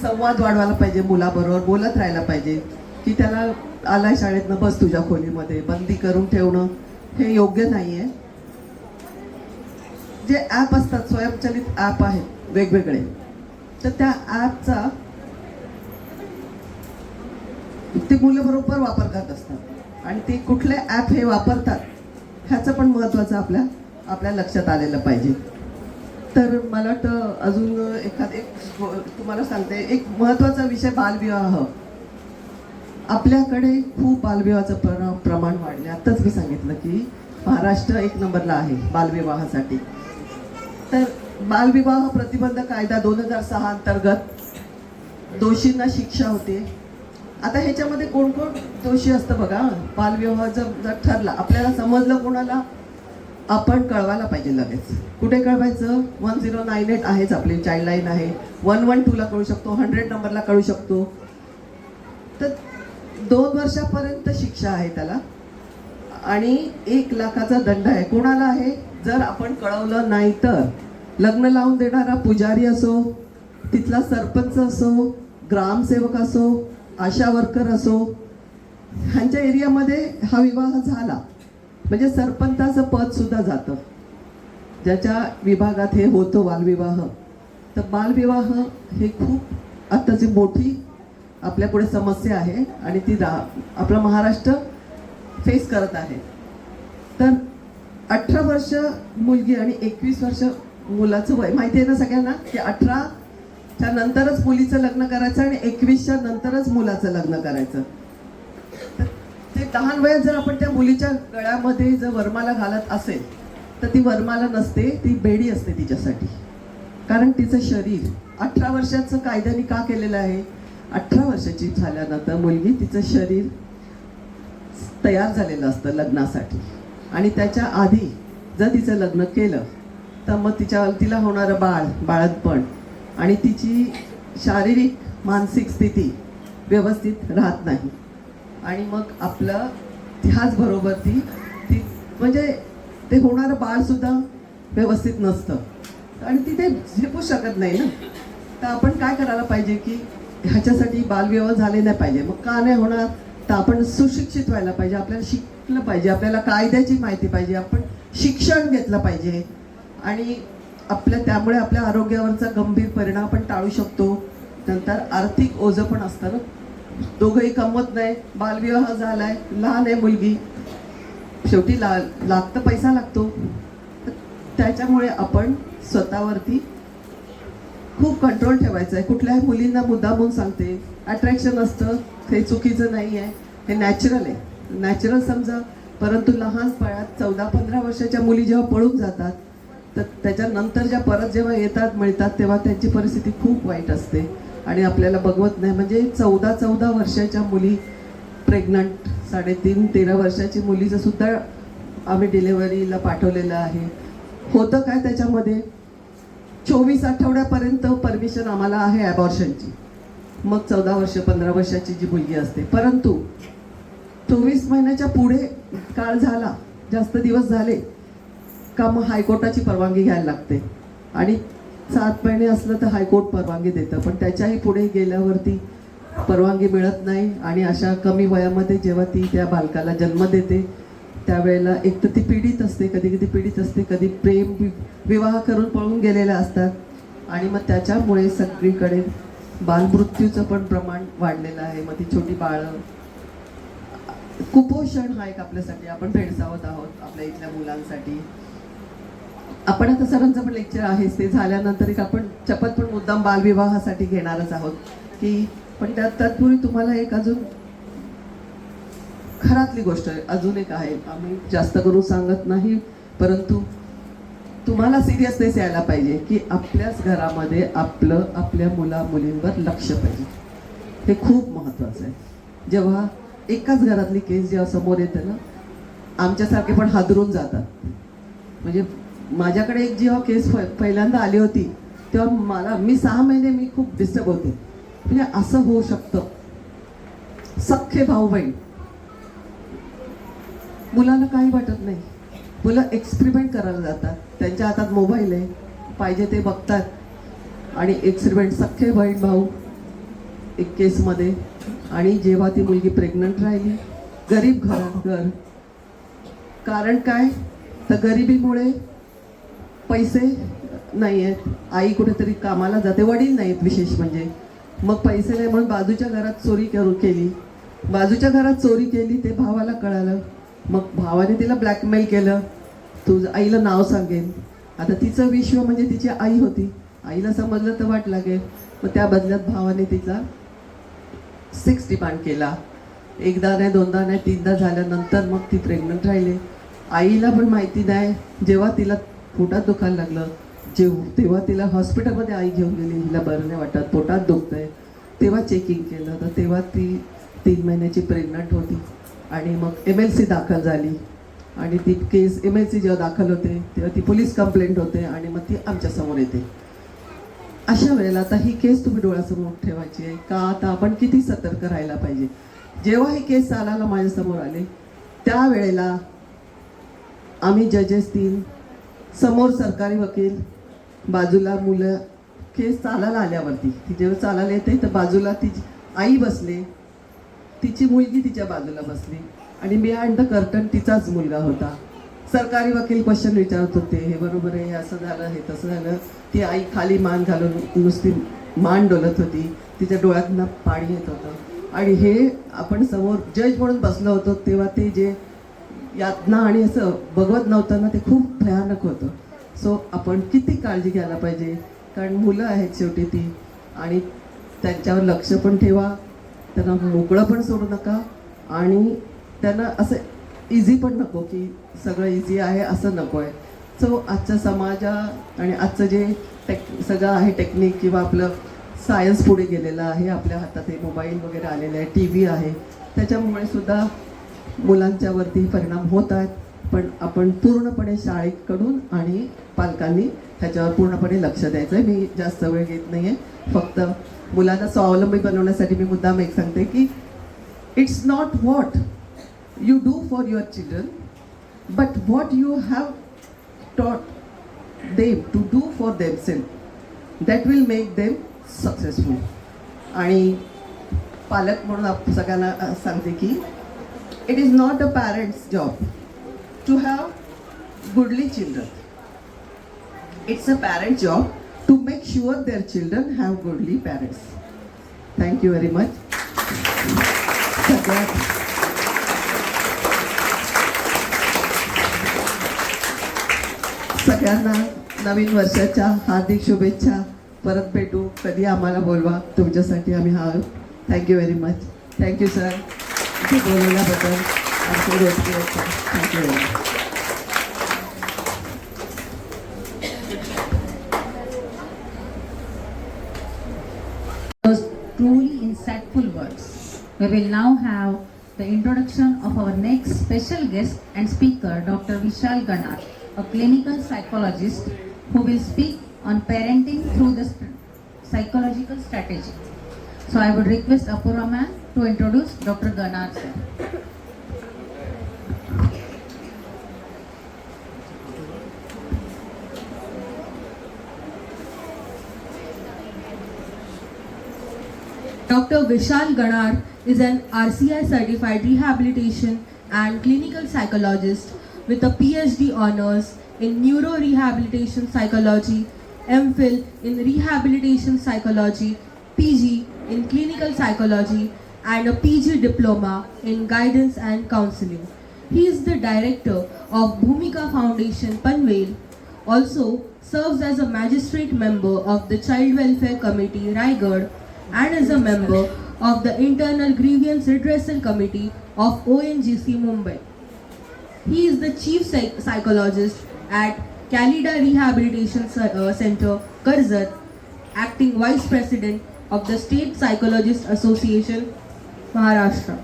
संवाद वाढवायला पाहिजे, मुलाबरोबर बोलत राहायला पाहिजे की त्याला आलाय शाळेतनं, बस तुझ्या खोलीमध्ये, बंदी करून ठेवणं हे योग्य नाही आहे. जे ॲप असतात, स्वयंचलित ॲप आहेत वेगवेगळे, तर त्या ॲपचा ते मुलं बरोबर वापर करत असतात, आणि ते कुठले ॲप हे वापरतात ह्याचं पण महत्त्वाचं आपल्या लक्षात आलेलं पाहिजे. तर मला वाटतं अजून एक तुम्हाला सांगते, एक महत्त्वाचा विषय बालविवाह. आपल्याकडे खूप बालविवाहाचं प्रमाण वाढले. आत्ताच मी सांगितलं की महाराष्ट्र 1 नंबरला आहे बालविवाहासाठी. तर बालविवाह प्रतिबंध कायदा 2006 अंतर्गत दोषींना शिक्षा होते. आता ह्याच्यामध्ये कोण कोण दोषी असतं बघा. बालविवाह जर ठरला, आपल्याला समजलं कोणाला, आपण कळवायला पाहिजे लगेच. कुठे कळवायचं? 1098 आहेच, आपली चाइल्डलाईन आहे. 112ला कळू शकतो, 100 नंबरला कळू शकतो. तर 2 वर्षापर्यंत शिक्षा आहे त्याला, आणि 1 लाखाचा दंड आहे. कोणाला आहे? जर आपण कळवलं नाही तर. लग्न लावून देणारा पुजारी असो, तिथला सरपंच असो, ग्रामसेवक असो, आशा वर्कर असो, ह्यांच्या एरियामध्ये हा विवाह झाला म्हणजे सरपंचाचं पद सुद्धा जातं, ज्याच्या विभागात हे होतं बालविवाह. तर बालविवाह हे खूप आत्ताची मोठी आपल्यापुढे समस्या आहे, आणि ती आपला महाराष्ट्र फेस करत आहे. तर 18 वर्ष मुलगी आणि 21 वर्ष मुलाचं वय माहिती आहे ना सगळ्यांना, की 18च्या नंतरच मुलीचं लग्न करायचं आणि 21च्या नंतरच मुलाचं लग्न करायचं. तर ते लहान वयात जर आपण त्या मुलीच्या गळ्यामध्ये जर वरमाला घालत असेल तर ती वरमाला नसते, ती बेडी असते तिच्यासाठी. कारण तिचं शरीर 18 वर्षाचं कायद्याने का केलेलं आहे? 18 वर्षाची झाल्यानंतर मुलगी, तिचं शरीर तयार झालेलं असतं लग्नासाठी, आणि त्याच्या आधी जर तिचं लग्न केलं तर मग तिला होणारं बाळंतपण आणि तिची शारीरिक मानसिक स्थिती व्यवस्थित राहत नाही, आणि मग आपलं ह्याचबरोबर ती म्हणजे ते होणारं बाळसुद्धा व्यवस्थित नसतं, आणि ती ते झेपू शकत नाही ना. तर आपण काय करायला पाहिजे की ह्याच्यासाठी बालविवाह झाले नाही पाहिजे. मग का नाही होणार? तर आपण सुशिक्षित व्हायला पाहिजे, आपल्याला शिकलं पाहिजे, आपल्याला कायद्याची माहिती पाहिजे, आपण शिक्षण घेतलं पाहिजे, आणि त्यामुळे आपल्या आरोग्यावरचा गंभीर परिणाम आपण टाळू शकतो. नंतर आर्थिक ओझं पण असतं ना, दोघंही कमवत नाही, बालविवाह झालाय, लहान आहे मुलगी, शेवटी लागतं, पैसा लागतो. त्याच्यामुळे आपण स्वतःवरती खूप कंट्रोल ठेवायचा आहे. कुठल्याही मुलींना मुद्दामून सांगते, अट्रॅक्शन असतं, हे चुकीचं नाही आहे, हे नॅचरल आहे, नॅचरल समजा. परंतु लहान वयात 14-15 वर्षाच्या मुली जेव्हा पळून जातात, तर त्याच्यानंतर ज्या परत जेव्हा मिळतात तेव्हा त्यांची परिस्थिती खूप वाईट असते, आणि आपल्याला बघवत नाही. म्हणजे 14 वर्षाच्या मुली प्रेग्नंट, 3.5-13 वर्षाची मुलीचं सुद्धा आम्ही डिलेव्हरीला पाठवलेलं आहे. होतं काय त्याच्यामध्ये? 24 आठवड्यापर्यंत परमिशन आम्हाला आहे ॲबॉर्शनची, मग 14 वर्ष 15 वर्षाची जी मुलगी असते. परंतु 24 महिन्याच्या पुढे काळ झाला, जास्त दिवस झाले का मग हायकोर्टाची परवानगी घ्यायला लागते, आणि 7 महिने असलं तर हायकोर्ट परवानगी देतं, पण त्याच्याही पुढे गेल्यावरती परवानगी मिळत नाही. आणि अशा कमी वयामध्ये जेव्हा ती त्या बालकाला जन्म देते त्यावेळेला एक तर ती पीडित असते, कधी पीडित असते, कधी प्रेम विवाह करून पळून गेलेल्या असतात, आणि मग त्याच्यामुळे सगळीकडे बालमृत्यूचं पण प्रमाण वाढलेलं आहे. मग ती छोटी बाळं, कुपोषण हा एक आपल्यासाठी आपण भेडसावत आहोत आपल्या इथल्या मुलांसाठी. आपण आता सरांचं पण लेक्चर आहेच, ते झाल्यानंतर एक आपण शपथ पण मुद्दाम बालविवाहासाठी घेणारच आहोत की. पण तत्पूर्वी तुम्हाला एक अजून घरातली गोष्ट अजून एक आहे, आम्ही जास्त करून सांगत नाही, परंतु तुम्हाला सिरियसनेस यायला पाहिजे की आपल्याच घरामध्ये आपल्या मुला मुलींवर लक्ष पाहिजे. हे खूप महत्त्वाचं आहे. जेव्हा एकाच घरातली केस जेव्हा समोर येते ना, आमच्यासारखे पण हादरून जातात. म्हणजे माझ्याकडे एक जेव्हा केस पहिल्यांदा आली होती तेव्हा मी 6 महिने मी खूप डिस्टर्ब होते. म्हणजे असं होऊ शकतं. सख्खे भाऊ बहीण, मुलांना काही वाटत नाही. मुलं एक्सपेरिमेंट करायला जातात. त्यांच्या हातात मोबाईल आहे, पाहिजे ते बघतात आणि एक्सपेरिमेंट. सख्खे बहीण भाऊ एक केसमध्ये. आणि जेव्हा ती मुलगी प्रेग्नंट राहिली, गरीब घरात घर. कारण काय तर गरिबीमुळे पैसे नाही आहेत. आई कुठेतरी कामाला जाते, वडील नाहीत विशेष म्हणजे. मग पैसे नाही म्हणून बाजूच्या घरात चोरी केली. बाजूच्या घरात चोरी केली ते भावाला कळालं. मग भावाने तिला ब्लॅकमेल केलं, तू आईला नाव सांगेन. आता तिचं विश्व म्हणजे तिची आई होती. आईला समजलं तर वाट लागेल. मग त्या बदल्यात भावाने तिचा 6 डिमांड केला. एकदा नाही, दोनदा नाही, 3दा झाल्यानंतर मग ती प्रेग्नंट राहिली. आईला पण माहिती नाही. जेव्हा तिला पोटात दुखायला लागलं, तेव्हा तिला हॉस्पिटलमध्ये आई घेऊन गेली. हिला बरं नाही वाटत, पोटात दुखतंय. तेव्हा चेकिंग केलं तर तेव्हा ती 3 महिन्याची प्रेग्नंट होती. आणि मग MLC दाखल झाली. आणि ती केस MLC जेव्हा दाखल होते तेव्हा ती पोलीस कंप्लेंट होते आणि मग ती आमच्यासमोर येते. अशा वेळेला आता ही केस तुम्ही डोळ्यासमोर ठेवायची आहे का? आता आपण किती सतर्क राहायला पाहिजे. जेव्हा ही केस चालायला माझ्यासमोर आले त्यावेळेला आम्ही जजेस 3, समोर सरकारी वकील, बाजूला मुलं. केस चालायला आल्यावरती ती जेव्हा चालायला येते तर बाजूला तिची आई बसले, तिची मुलगी तिच्या बाजूला बसली आणि बिहाइंड द कर्टन तिचाच मुलगा होता. सरकारी वकील क्वेश्चन विचारत होते, हे बरोबर आहे, हे असं झालं, हे तसं झालं. ती आई खाली मान घालून नुसती मान डोलत होती. तिच्या डोळ्यातनं पाणी येत होतं. आणि हे आपण समोर जज म्हणून बसलो होतो तेव्हा ते जे यातना आणि असं बघवत नव्हतं ना, ते खूप भयानक होतं. सो आपण किती काळजी घ्यायला पाहिजे, कारण मुलं आहेत शेवटी ती. आणि त्यांच्यावर लक्ष पण ठेवा. त्यांना मोकळं पण सोडू नका. आणि त्यांना असं इझी पण नको की सगळं इझी आहे असं नको आहे. सो आजच्या समाजात आणि आजचं जे सगळं आहे टेक्निक किंवा आपलं सायन्स पुढे गेलेलं आहे. आपल्या हातात हे मोबाईल वगैरे आलेले आहे, TV आहे. त्याच्यामुळे सुद्धा मुलांच्यावरती परिणाम होत आहेत. पण आपण पूर्णपणे शाळेकडून आणि पालकांनी ह्याच्यावर पूर्णपणे लक्ष द्यायचं आहे. मी जास्त वेळ घेत नाही आहे. फक्त मुलांना स्वावलंबी बनवण्यासाठी मी मुद्दाम एक सांगते की it's not what you do for your children, but what you have taught them to do for themselves, that will make them successful. आणि पालक म्हणून सगळ्यांना सांगते की it is not a parent's job to have goodly children. It's a parent's job to make sure their children have goodly parents. Thank you very much. सगळ्यांना नवीन वर्षाच्या हार्दिक शुभेच्छा. परत भेटू, कधी आम्हाला बोलवा. तुमच्यासाठी आम्ही आहोत. Thank you very much. Thank you sir, इथे बोलवल्याबद्दल. Thank you very much. Those truly insightful words. We will now have the introduction of our next special guest and speaker, Dr. Vishal Ganar, a clinical psychologist who will speak on parenting through the psychological strategy. So I would request Apurva ma'am to introduce Dr. Ganar sir. Dr. Vishal Ganar is an RCI certified rehabilitation and clinical psychologist with a PhD honors in neuro-rehabilitation psychology, MPhil in rehabilitation psychology, PG in clinical psychology, and a PG diploma in guidance and counseling. He is the director of Bhumika Foundation, Panvel. Also serves as a magistrate member of the Child Welfare Committee, Raigad, and as a member of the Internal Grievance Redressal Committee of ONGC, Mumbai. He is the chief psychologist at Calida Rehabilitation Center, Karzat, acting Vice President of the State Psychologist Association, Maharashtra.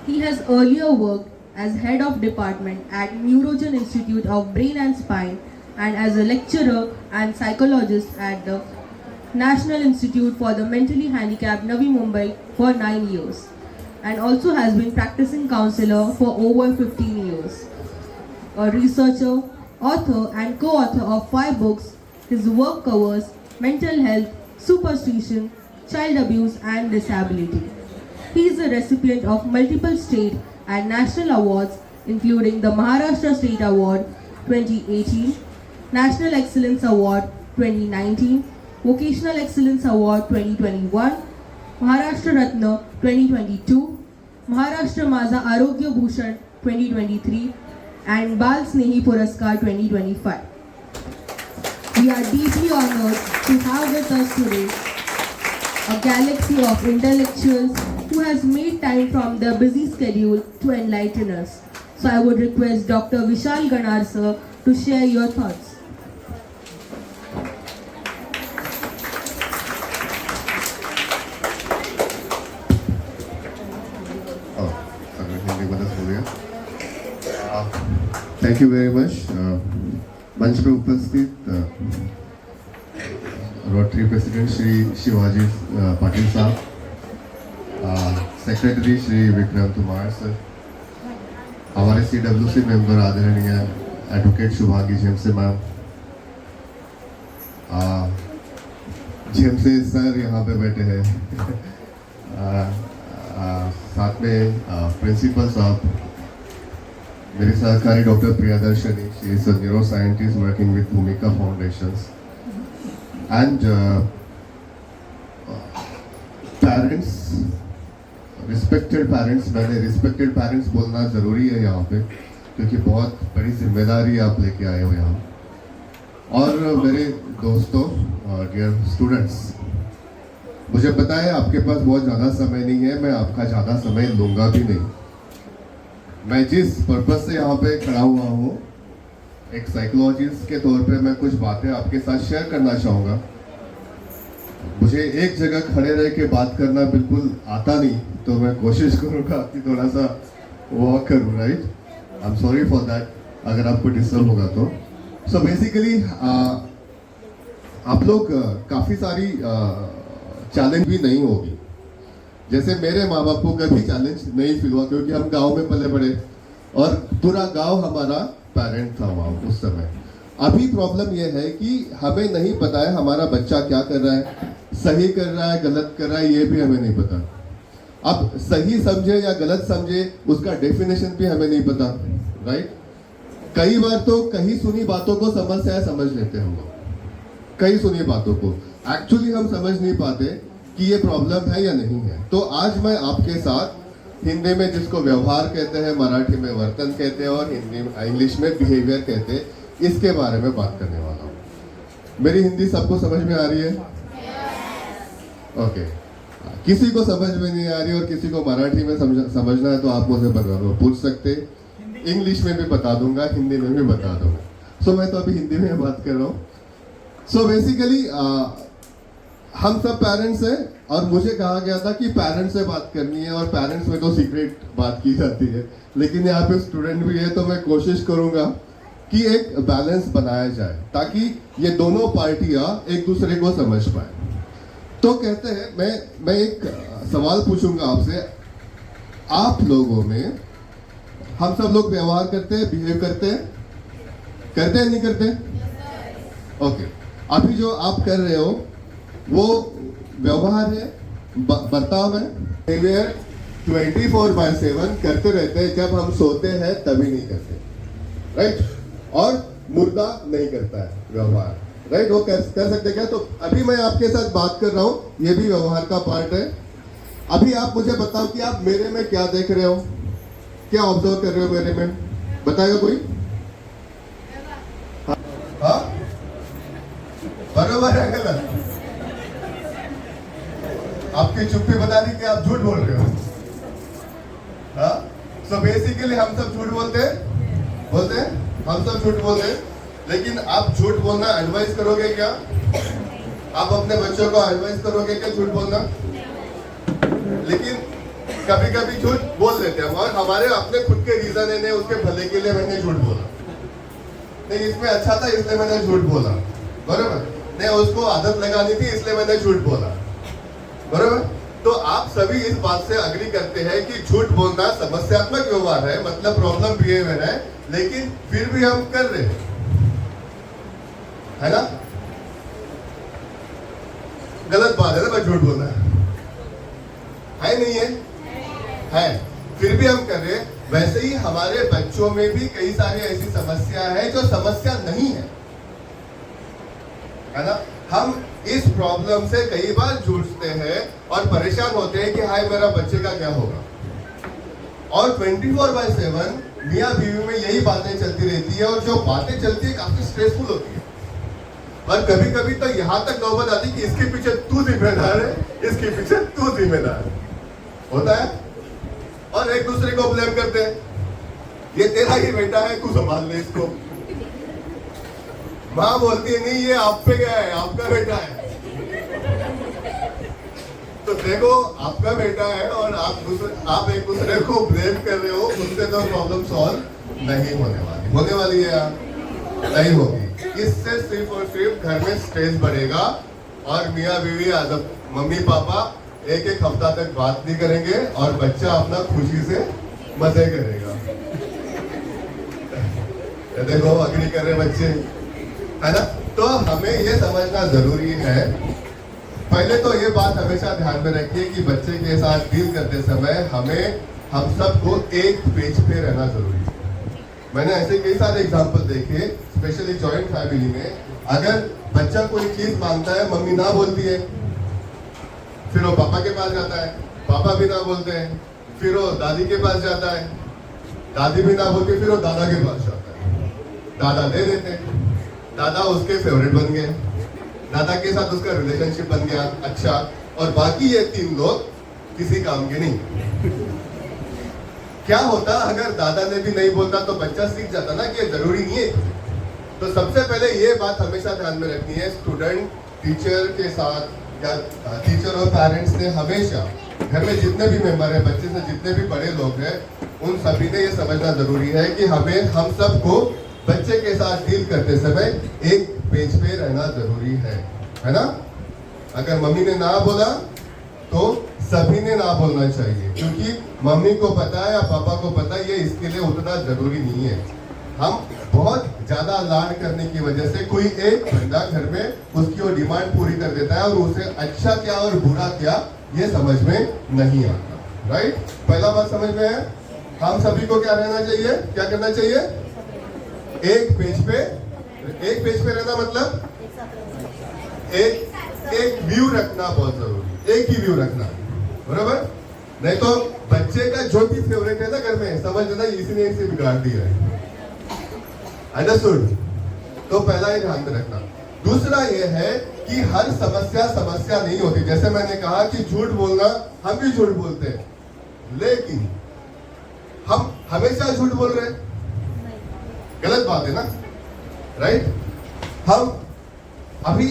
He has earlier worked as head of department at Neurogen Institute of Brain and Spine and as a lecturer and psychologist at the National Institute for the Mentally Handicapped, Navi Mumbai for 9 years, and also has been practicing counselor for over 15 years. A researcher, author and co-author of 5 books, his work covers mental health, superstition, child abuse and disability. He is a recipient of multiple state and national awards including the Maharashtra State Award 2018, National Excellence Award 2019, Vocational Excellence Award 2021, Maharashtra Ratna 2022, Maharashtra Maza Arogya Bhushan 2023 and Bal Snehi Puraskar 2025. We are deeply honored to have with us today a galaxy of intellectuals who has made time from their busy schedule to enlighten us. So I would request Dr. Vishal Ganar sir to share your thoughts. Thank you very much. मंच पे उपस्थित rotary president Shri Shivaji Patil साहब, secretary Shri Vikram Kumar sir, हमारे CWC member आदरणीय advocate Shubhangi जेमसे ma'am, जेमसे sir यहाँ पे बैठे हैं, साथ में principal साहब, मेरी सहकारी doctor Priyadarshini, she is a neuro scientist working with Bhumika foundations, and parents, respected parents. मैंने रिस्पेक्टेड पेरेंट्स बोलना ज़रूरी है यहाँ पे क्योंकि बहुत बड़ी जिम्मेदारी आप लेके आए हो यहाँ। और मेरे दोस्तों, डियर स्टूडेंट्स, मुझे पता है आपके पास बहुत ज़्यादा समय नहीं है, मैं आपका ज़्यादा समय लूँगा भी नहीं। मैं जिस पर्पस से यहाँ पे खड़ा हुआ हूँ, एक साइकोलॉजिस्ट के तौर पे मैं कुछ बातें आपके साथ शेयर करना चाहूँगा। मुझे एक जगह खड़े रह के बात करना बिल्कुल आता नहीं, तो मैं कोशिश करूँगा कि थोड़ा सा वॉक करूँ, right? I am sorry for that अगर आपको डिस्टर्ब होगा तो। सो बेसिकली आप लोग काफ़ी सारी चैलेंज भी नहीं होगी। जैसे मेरे माँ बाप को कभी चैलेंज नहीं फील हुआ क्योंकि हम गांव में पले बड़े और पूरा गांव हमारा पेरेंट था वहाँ उस समय। अभी प्रॉब्लम यह है कि हमें नहीं पता है हमारा बच्चा क्या कर रहा है, सही कर रहा है गलत कर रहा है, ये भी हमें नहीं पता। अब सही समझे या गलत समझे उसका डेफिनेशन भी हमें नहीं पता, राइट? कई बार तो कहीं सुनी बातों को समस्या समझ लेते हैं हम लोग, कई सुनी बातों को एक्चुअली हम समझ नहीं पाते कि ये प्रॉब्लम है या नहीं है। तो आज मैं आपके साथ हिंदी में जिसको व्यवहार कहते हैं, मराठी में वर्तन कहते हैं और इंग्लिश में बिहेवियर कहते हैं, इसके बारे में बात करने वाला हूँ। मेरी हिंदी सबको समझ में आ रही है? ओके। किसी को समझ में नहीं आ रही और किसी को मराठी में समझना है तो आप मुझे पूछ सकते, इंग्लिश में भी बता दूंगा, हिंदी में भी बता दूंगा। सो मैं तो अभी हिंदी में बात कर रहा हूँ। सो बेसिकली हम सब पेरेंट्स हैं और मुझे कहा गया था कि पेरेंट्स से बात करनी है और पेरेंट्स में तो सीक्रेट बात की जाती है, लेकिन यहाँ पे स्टूडेंट भी है तो मैं कोशिश करूँगा कि एक बैलेंस बनाया जाए ताकि ये दोनों पार्टियाँ एक दूसरे को समझ पाए। तो कहते हैं मैं एक सवाल पूछूंगा आपसे, आप लोगों में हम सब लोग व्यवहार करते हैं, बिहेव करते हैं नहीं करते? ओके। अभी जो आप कर रहे हो वो व्यवहार है, बर्ताव है, बिहेवियर 24/7 करते रहते हैं। जब हम सोते हैं तभी नहीं करते, राइट? और मुर्दा नहीं करता है व्यवहार, राइट? वो कर सकते क्या? तो अभी मैं आपके साथ बात कर रहा हूँ, ये भी व्यवहार का पार्ट है। अभी आप मुझे बताओ कि आप मेरे में क्या देख रहे हो, क्या ऑब्जर्व कर रहे हो मेरे में? बताएगा कोई? हाँ, बराबर है गलत? आपकी चुप्पी बता रही कि आप झूठ बोल रहे हो। हाँ, सो बेसिकली हम सब झूठ बोलते हैं। हम सब झूठ बोलते हैं, लेकिन आप झूठ बोलना एडवाइस करोगे क्या? आप अपने बच्चों को एडवाइस करोगे क्या झूठ बोलना? लेकिन कभी कभी झूठ बोल देते हैं और हमारे अपने खुद के रीजन है, उसके भले के लिए मैंने झूठ बोला, नहीं इसमें अच्छा था इसलिए मैंने झूठ बोला, बरोबर? नहीं उसको आदत लगानी थी इसलिए मैंने झूठ बोला, बरोबर? तो आप सभी इस बात से अग्री करते हैं कि झूठ बोलना समस्यात्मक व्यवहार है, मतलब प्रॉब्लम बिहेवियर है, लेकिन फिर भी हम कर रहे हैं, है ना? गलत बात है ना भाई झूठ बोलना, है नहीं है? है, फिर भी हम कर रहे हैं। वैसे ही हमारे बच्चों में भी कई सारी ऐसी समस्या है जो समस्या नहीं है ना? हम इस प्रॉब्लम से कई बार जूझते हैं और परेशान होते हैं कि हाय मेरा बच्चे का क्या होगा, और 24/7 मियाँ बीवी में यही बातें चलती रहती है, और जो बातें चलती है काफी स्ट्रेसफुल होती है, और कभी कभी तो यहाँ तक नौबत आती कि इसके पीछे तू जिम्मेदार है, इसके पीछे तू जिम्मेदार है, होता है, और एक दूसरे को ब्लेम करते हैं, ये तेरा ही बेटा है तू संभाल ले इसको। माँ बोलती है नहीं ये आप पे गया है, आपका बेटा है, तो देखो आपका बेटा है और आप एक दूसरे को ब्लेम कर रहे हो, उससे तो प्रॉब्लम सॉल्व नहीं होने वाली है यार, नहीं होगी। इससे सिर्फ और सिर्फ घर में स्ट्रेस बढ़ेगा और मियाँ बीवी मम्मी पापा एक एक हफ्ता तक बात नहीं करेंगे और बच्चा अपना खुशी से मजे करेगा। ये देखो अग्री कर रहे बच्चे, है ना? तो हमें ये समझना जरूरी है, पहले तो ये बात हमेशा ध्यान में रखिए कि बच्चे के साथ डील करते समय हम सबको एक पेज पे रहना जरूरी है। मैंने ऐसे कई सारे एग्जाम्पल देखे, स्पेशली जॉइंट फैमिली में, अगर बच्चा कोई चीज मांगता है, मम्मी ना बोलती है, फिर वो पापा के पास जाता है, पापा भी ना बोलते हैं, फिर वो दादी के पास जाता है, दादी भी ना बोलती, फिर वो दादा के पास जाता है, दादा दे देते हैं, दादा उसके फेवरेट बन गए, दादा के साथ उसका रिलेशनशिप बन गया अच्छा, और बाकी ये 3 लोग किसी काम के नहीं। क्या होता अगर दादा ने भी नहीं बोलता तो बच्चा सीख जाता ना कि ये जरूरी नहीं है। तो सबसे पहले ये बात हमेशा ध्यान में रखनी है, स्टूडेंट टीचर के साथ या टीचर और पेरेंट्स ने हमेशा घर में जितने भी मेंबर है, बच्चे से जितने भी बड़े लोग हैं, उन सभी ने ये समझना जरूरी है कि हम सबको बच्चे के साथ डील करते समय एक पेज पे रहना जरूरी है ना? अगर मम्मी ने ना बोला तो सभी ने ना बोलना चाहिए, क्योंकि मम्मी को पता है या पापा को पता है ये इसके लिए उतना जरूरी नहीं है। हम बहुत ज्यादा लाड करने की वजह से कोई एक बंदा घर में उसकी वो डिमांड पूरी कर देता है और उसे अच्छा क्या और बुरा क्या ये समझ में नहीं आता, राइट? पहला बात समझ में है, हम सभी को क्या रहना चाहिए, क्या करना चाहिए? एक पेज पे रहना, मतलब एक व्यू रखना बहुत जरूरी, एक ही व्यू रखना, बराबर? नहीं तो बच्चे का जो भी फेवरेट है ना घर में, समझ लेना इसी ने इसे बिगाड़ दिया है, अंडरस्टूड? तो पहला ये ध्यान में रखना। दूसरा ये है कि हर समस्या नहीं होती, जैसे मैंने कहा कि झूठ बोलना, हम भी झूठ बोलते हैं, लेकिन हम हमेशा झूठ बोल रहे हैं, गलत बात है ना, राइट? हम अभी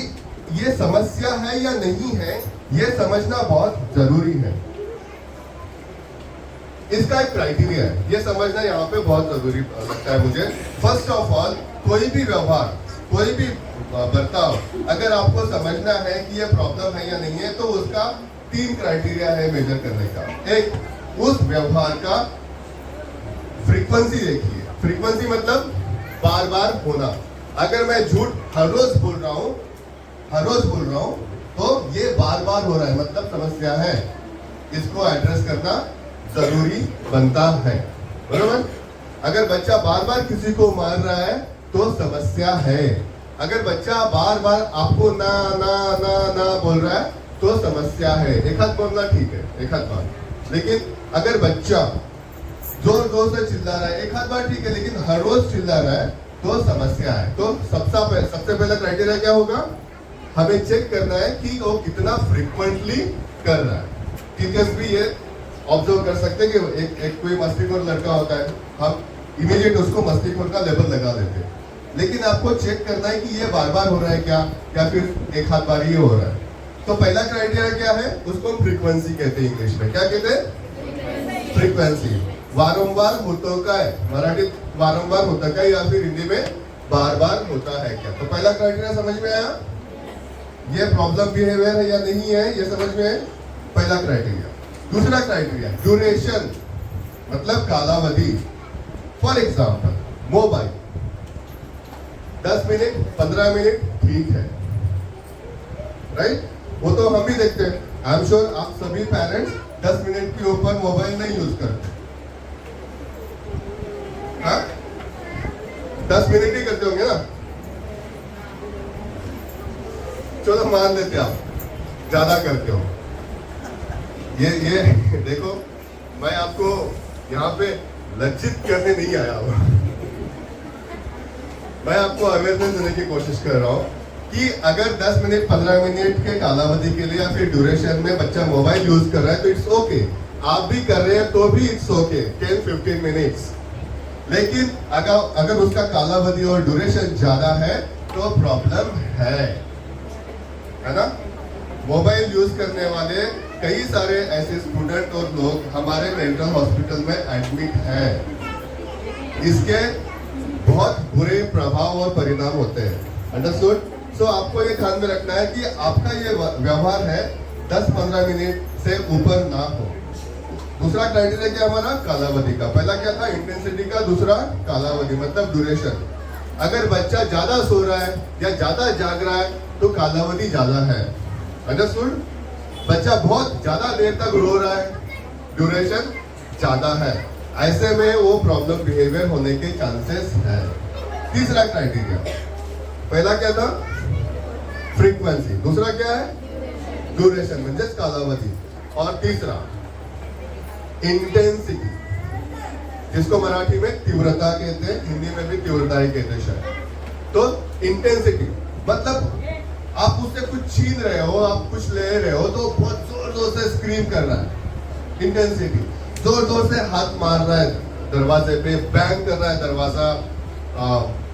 ये समस्या है या नहीं है ये समझना बहुत जरूरी है, इसका एक क्राइटेरिया है, ये समझना यहाँ पे बहुत जरूरी लगता है मुझे। फर्स्ट ऑफ ऑल, कोई भी व्यवहार, कोई भी बर्ताव अगर आपको समझना है कि ये प्रॉब्लम है या नहीं है, तो उसका 3 क्राइटेरिया है मेजर करने का। एक, उस व्यवहार का फ्रीक्वेंसी देखिए, फ्रीक्वेंसी मतलब बार बार होना। अगर मैं झूठ हर रोज बोल रहा हूँ तो ये बार बार हो रहा है, मतलब समस्या है, इसको एड्रेस करना जरूरी बनता है, बराबर? अगर बच्चा बार बार किसी को मार रहा है तो समस्या है, अगर बच्चा बार बार आपको ना ना ना ना बोल रहा है तो समस्या है। एक हाथ बोलना ठीक है, एक हाथ बार, लेकिन अगर बच्चा जोर जोर से चिल्ला रहा है, एक हाथ बार ठीक है, लेकिन हर रोज चिल्ला रहा है तो समस्या है। तो सबसे पहला क्राइटेरिया क्या होगा, हमें चेक करना है कि वो कितना फ्रीक्वेंटली कर रहा है। टीचर्स भी ये ऑब्जर्व कर सकते हैं कि एक कोई मस्तीखोर लड़का होता है, हम इमीडिएट उसको मस्तिष्क का लेबल लगा देते हैं। लेकिन आपको चेक करना है कि ये बार बार हो रहा है क्या, या फिर एक हाथ बार ही हो रहा है। तो पहला क्राइटेरिया क्या है, उसको हम फ्रीक्वेंसी कहते हैं इंग्लिश में। क्या कहते हैं? फ्रीक्वेंसी। वारंवार होता का है, मराठी वारंवार होता का, या फिर हिंदी में बार बार होता है क्या। तो पहला क्राइटेरिया समझ में आया, ये प्रॉब्लम बिहेवियर है या नहीं है, ये समझ में है, पहला क्राइटेरिया। दूसरा क्राइटेरिया ड्यूरेशन, मतलब कालावधि। For example mobile 10 minute 15 minute ठीक है, राइट, वो तो हम भी देखते हैं। आई एम श्योर आप सभी पेरेंट्स 10 मिनट के ऊपर मोबाइल नहीं यूज करते, हाँ 10 मिनट ही करते होंगे ना। चलो मान लेते आप ज्यादा करते हो। ये देखो, मैं आपको यहाँ पे लज्जित करने नहीं आया हूँ, मैं आपको अवेयरनेस देने की कोशिश कर रहा हूँ कि अगर 10 मिनट 15 मिनट के कालावधि के लिए या फिर ड्यूरेशन में बच्चा मोबाइल यूज कर रहा है तो इट्स ओके, आप भी कर रहे हैं तो भी इट्स ओके 10-15 मिनट्स। लेकिन अगर उसका कालावधि और ड्यूरेशन ज्यादा है तो प्रॉब्लम है ना। मोबाइल यूज करने वाले कई सारे ऐसे स्टूडेंट और लोग हमारे मेंटल हॉस्पिटल में एडमिट हैं। इसके बहुत बुरे प्रभाव और परिणाम होते हैं, अंडरस्टूड। सो आपको ये ध्यान में रखना है कि आपका ये व्यवहार है 10-15 मिनट से ऊपर ना हो। दूसरा क्राइटेरिया क्या हमारा, कालावधि का। पहला क्या था, इंटेंसिटी का, दूसरा कालावधि मतलब ड्यूरेशन। अगर बच्चा ज्यादा सो रहा है या ज्यादा जाग रहा है तो कालावधि ज्यादा है, अंडरस्टूड। बच्चा बहुत ज्यादा देर तक रो रहा है, ड्यूरेशन ज्यादा है, ऐसे में वो प्रॉब्लम बिहेवियर होने के चांसेस है। तीसरा क्राइटेरिया, पहला क्या था, फ्रीक्वेंसी, दूसरा क्या है, ड्यूरेशन म्हणजे कालावधि, और तीसरा इंटेंसिटी, जिसको मराठी में तीव्रता कहते हैं, हिंदी में भी तीव्रता ही कहते हैं शायद। तो इंटेंसिटी मतलब आप उससे कुछ छीन रहे हो, आप कुछ ले रहे हो तो बहुत जोर जोर से स्क्रीम कर रहा है। इंटेंसिटी, जोर जोर से हाथ मार रहा है दरवाजे पे, बैंग कर रहा है दरवाजा,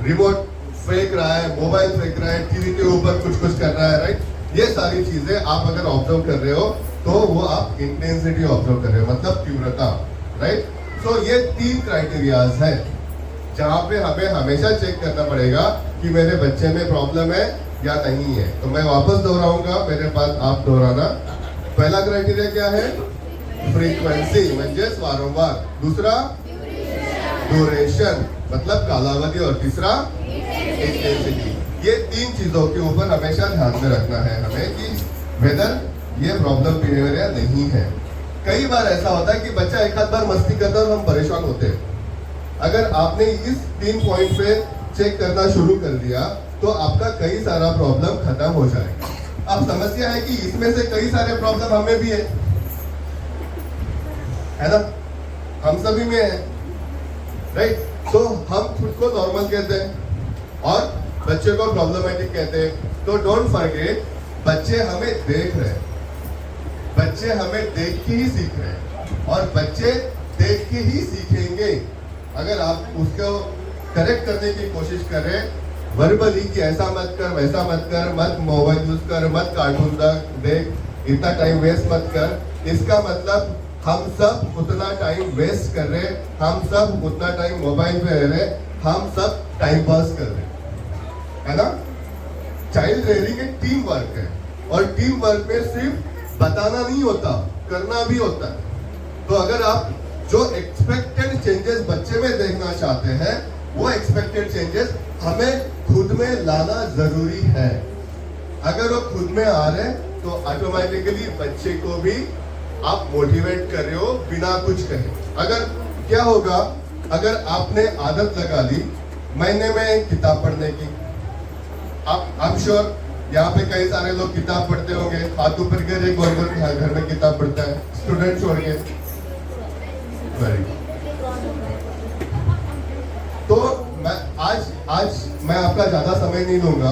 रिमोट फेंक रहा है, मोबाइल फेंक रहा है, टीवी के ऊपर कुछ कर रहा है, राइट। ये सारी चीजें आप अगर ऑब्जर्व कर रहे हो तो वो आप इंटेंसिटी ऑब्जर्व कर रहे हो, मतलब तीव्रता, राइट। सो ये 3 क्राइटेरियाज है जहां पे हमें हमेशा चेक करना पड़ेगा कि मेरे बच्चे में प्रॉब्लम है या नहीं है। तो मैं वापस दोहराऊंगा, मेरे पास आप दोहराना। पहला क्राइटेरिया क्या है, फ्रीक्वेंसी म्हणजे वारंवार, दूसरा ड्यूरेशन मतलब कालावधि, और तीसरा इंटेंसिटी। ये 3 चीजों के ऊपर हमेशा ध्यान में रखना है हमें कि वेदर ये प्रॉब्लम बिहेवियर या नहीं है। कई बार ऐसा होता है कि बच्चा एक आध बार मस्ती करता है और हम परेशान होते हैं। अगर आपने इस 3 पॉइंट पे चेक करना शुरू कर दिया तो आपका कई सारा प्रॉब्लम खत्म हो जाएगा। अब समस्या है कि इसमें से कई सारे प्रॉब्लम हमें भी है ना, हम सभी में है, राइट। तो हम खुद को नॉर्मल कहते हैं और बच्चे को प्रॉब्लमेटिक कहते हैं। तो डोंट फॉरगेट, बच्चे हमें देख रहे हैं, बच्चे हमें देख के ही सीख रहे हैं, और बच्चे देख के ही सीखेंगे। अगर आप उसको करेक्ट करने की कोशिश करें वर्बली कि ऐसा मत कर, वैसा मत कर, मत मोबाइल यूज कर, मत कार्टून देख, इतना टाइम वेस्ट मत कर, इसका मतलब हम सब उतना टाइम वेस्ट कर रहे, हम सब उतना टाइम मोबाइल पे रह रहे, हम सब टाइम पास कर रहे, है ना। चाइल्ड रेयरिंग एक टीम वर्क है, और टीम वर्क में सिर्फ बताना नहीं होता, करना भी होता है। तो अगर आप जो एक्सपेक्टेड चेंजेस बच्चे में देखना चाहते हैं, वो एक्सपेक्टेड चेंजेस हमें खुद में लाना जरूरी है। अगर वो खुद में आ रहे हैं तो ऑटोमेटिकली बच्चे को भी आप मोटिवेट कर रहे हो बिना कुछ कहे। अगर क्या होगा, अगर आपने आदत लगा ली महीने में किताब पढ़ने की, आप आई एम श्योर यहाँ पे कई सारे लोग किताब पढ़ते होंगे, हाथ ऊपर कर, कौन घर में किताब पढ़ता है, स्टूडेंट छोड़ के, वेरी। तो मैं आज मैं आपका ज्यादा समय नहीं लूंगा,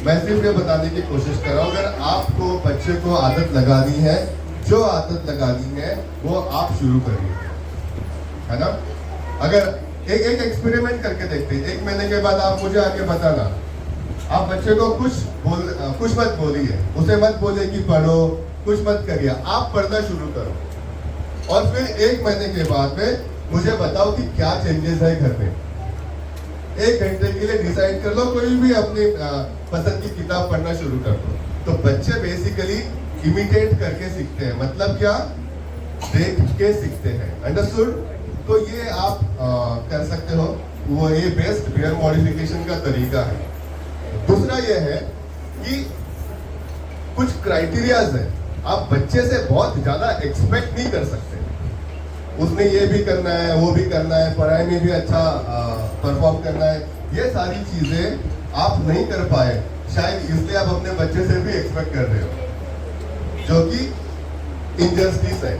मैं सिर्फ ये बताने की कोशिश कर रहा हूँ, अगर आपको बच्चे को आदत लगानी है, जो आदत लगानी है वो आप शुरू करिए, है ना। अगर एक एक्सपेरिमेंट करके देखते हैं। 1 महीने के बाद आप मुझे आके बताना, आप बच्चे को कुछ मत बोलिए, उसे मत बोलिए कि पढ़ो, कुछ मत करिए, आप पढ़ना शुरू करो और फिर 1 महीने के बाद में मुझे बताओ कि क्या चेंजेस है घर में। 1 घंटे के लिए डिसाइड कर लो, कोई भी अपनी पसंद की किताब पढ़ना शुरू कर दो। तो बच्चे बेसिकली इमिटेट करके सीखते हैं, मतलब क्या, देख के सीखते हैं। अंडरस्टूड? तो ये आप कर सकते हो, वो ये बेस्ट पेयर मॉडिफिकेशन का तरीका है। दूसरा ये है कि कुछ क्राइटेरियाज है, आप बच्चे से बहुत ज्यादा एक्सपेक्ट नहीं कर सकते। उसने ये भी करना है, वो भी करना है, पढ़ाई में भी अच्छा परफॉर्म करना है, ये सारी चीजें आप नहीं कर पाए, शायद इसलिए आप अपने बच्चे से भी एक्सपेक्ट कर रहे हो, जो कि इनजस्टिस है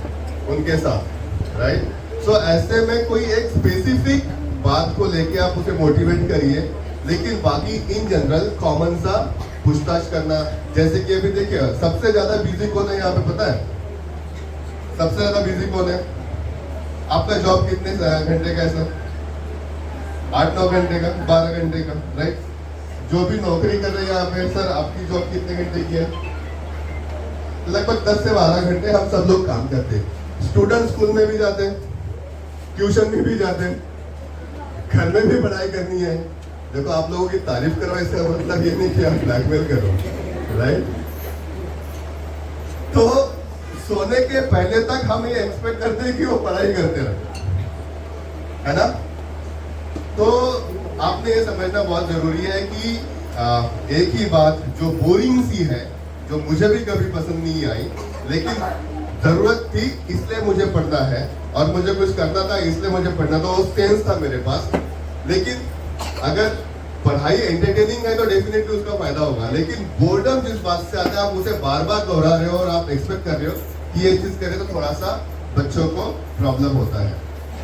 उनके साथ, राइट? सो ऐसे में कोई एक स्पेसिफिक बात को लेके आप उसे मोटिवेट करिए, लेकिन बाकी इन जनरल कॉमन सा पूछताछ करना। जैसे कि अभी देखिए, सबसे ज्यादा बिजी कौन है यहाँ पे पता है? सबसे ज्यादा बिजी कौन है? आपका जॉब कितने घंटे का है सर? 8-9 घंटे का, 12 घंटे का, राइट? जो भी नौकरी कर रहे हैं यहाँ पे, सर आपकी जॉब कितने घंटे की है? लगभग 10 से 12 घंटे हम सब लोग काम करते हैं। स्टूडेंट स्कूल में भी जाते हैं, ट्यूशन में भी जाते हैं, घर में भी पढ़ाई करनी है। देखो, आप लोगों की तारीफ करो, इसका मतलब ये नहीं कि आप ब्लैकमेल करो, राइट? तो सोने के पहले तक हम ये एक्सपेक्ट करते हैं कि वो पढ़ाई करते रहे, है ना? तो आपने ये समझना बहुत जरूरी है कि एक ही बात जो बोरिंग सी है, जो मुझे भी कभी पसंद नहीं आई, लेकिन जरूरत थी इसलिए मुझे पढ़ना है, और मुझे कुछ करना था इसलिए मुझे पढ़ना था, वो सेंस था मेरे पास। लेकिन अगर पढ़ाई एंटरटेनिंग है तो डेफिनेटली उसका फायदा होगा, लेकिन बोर्डम जिस बात से आता है, आप उसे बार बार दोहरा रहे हो और आप एक्सपेक्ट कर रहे हो कि ये चीज करें, तो थोड़ा सा बच्चों को प्रॉब्लम होता है।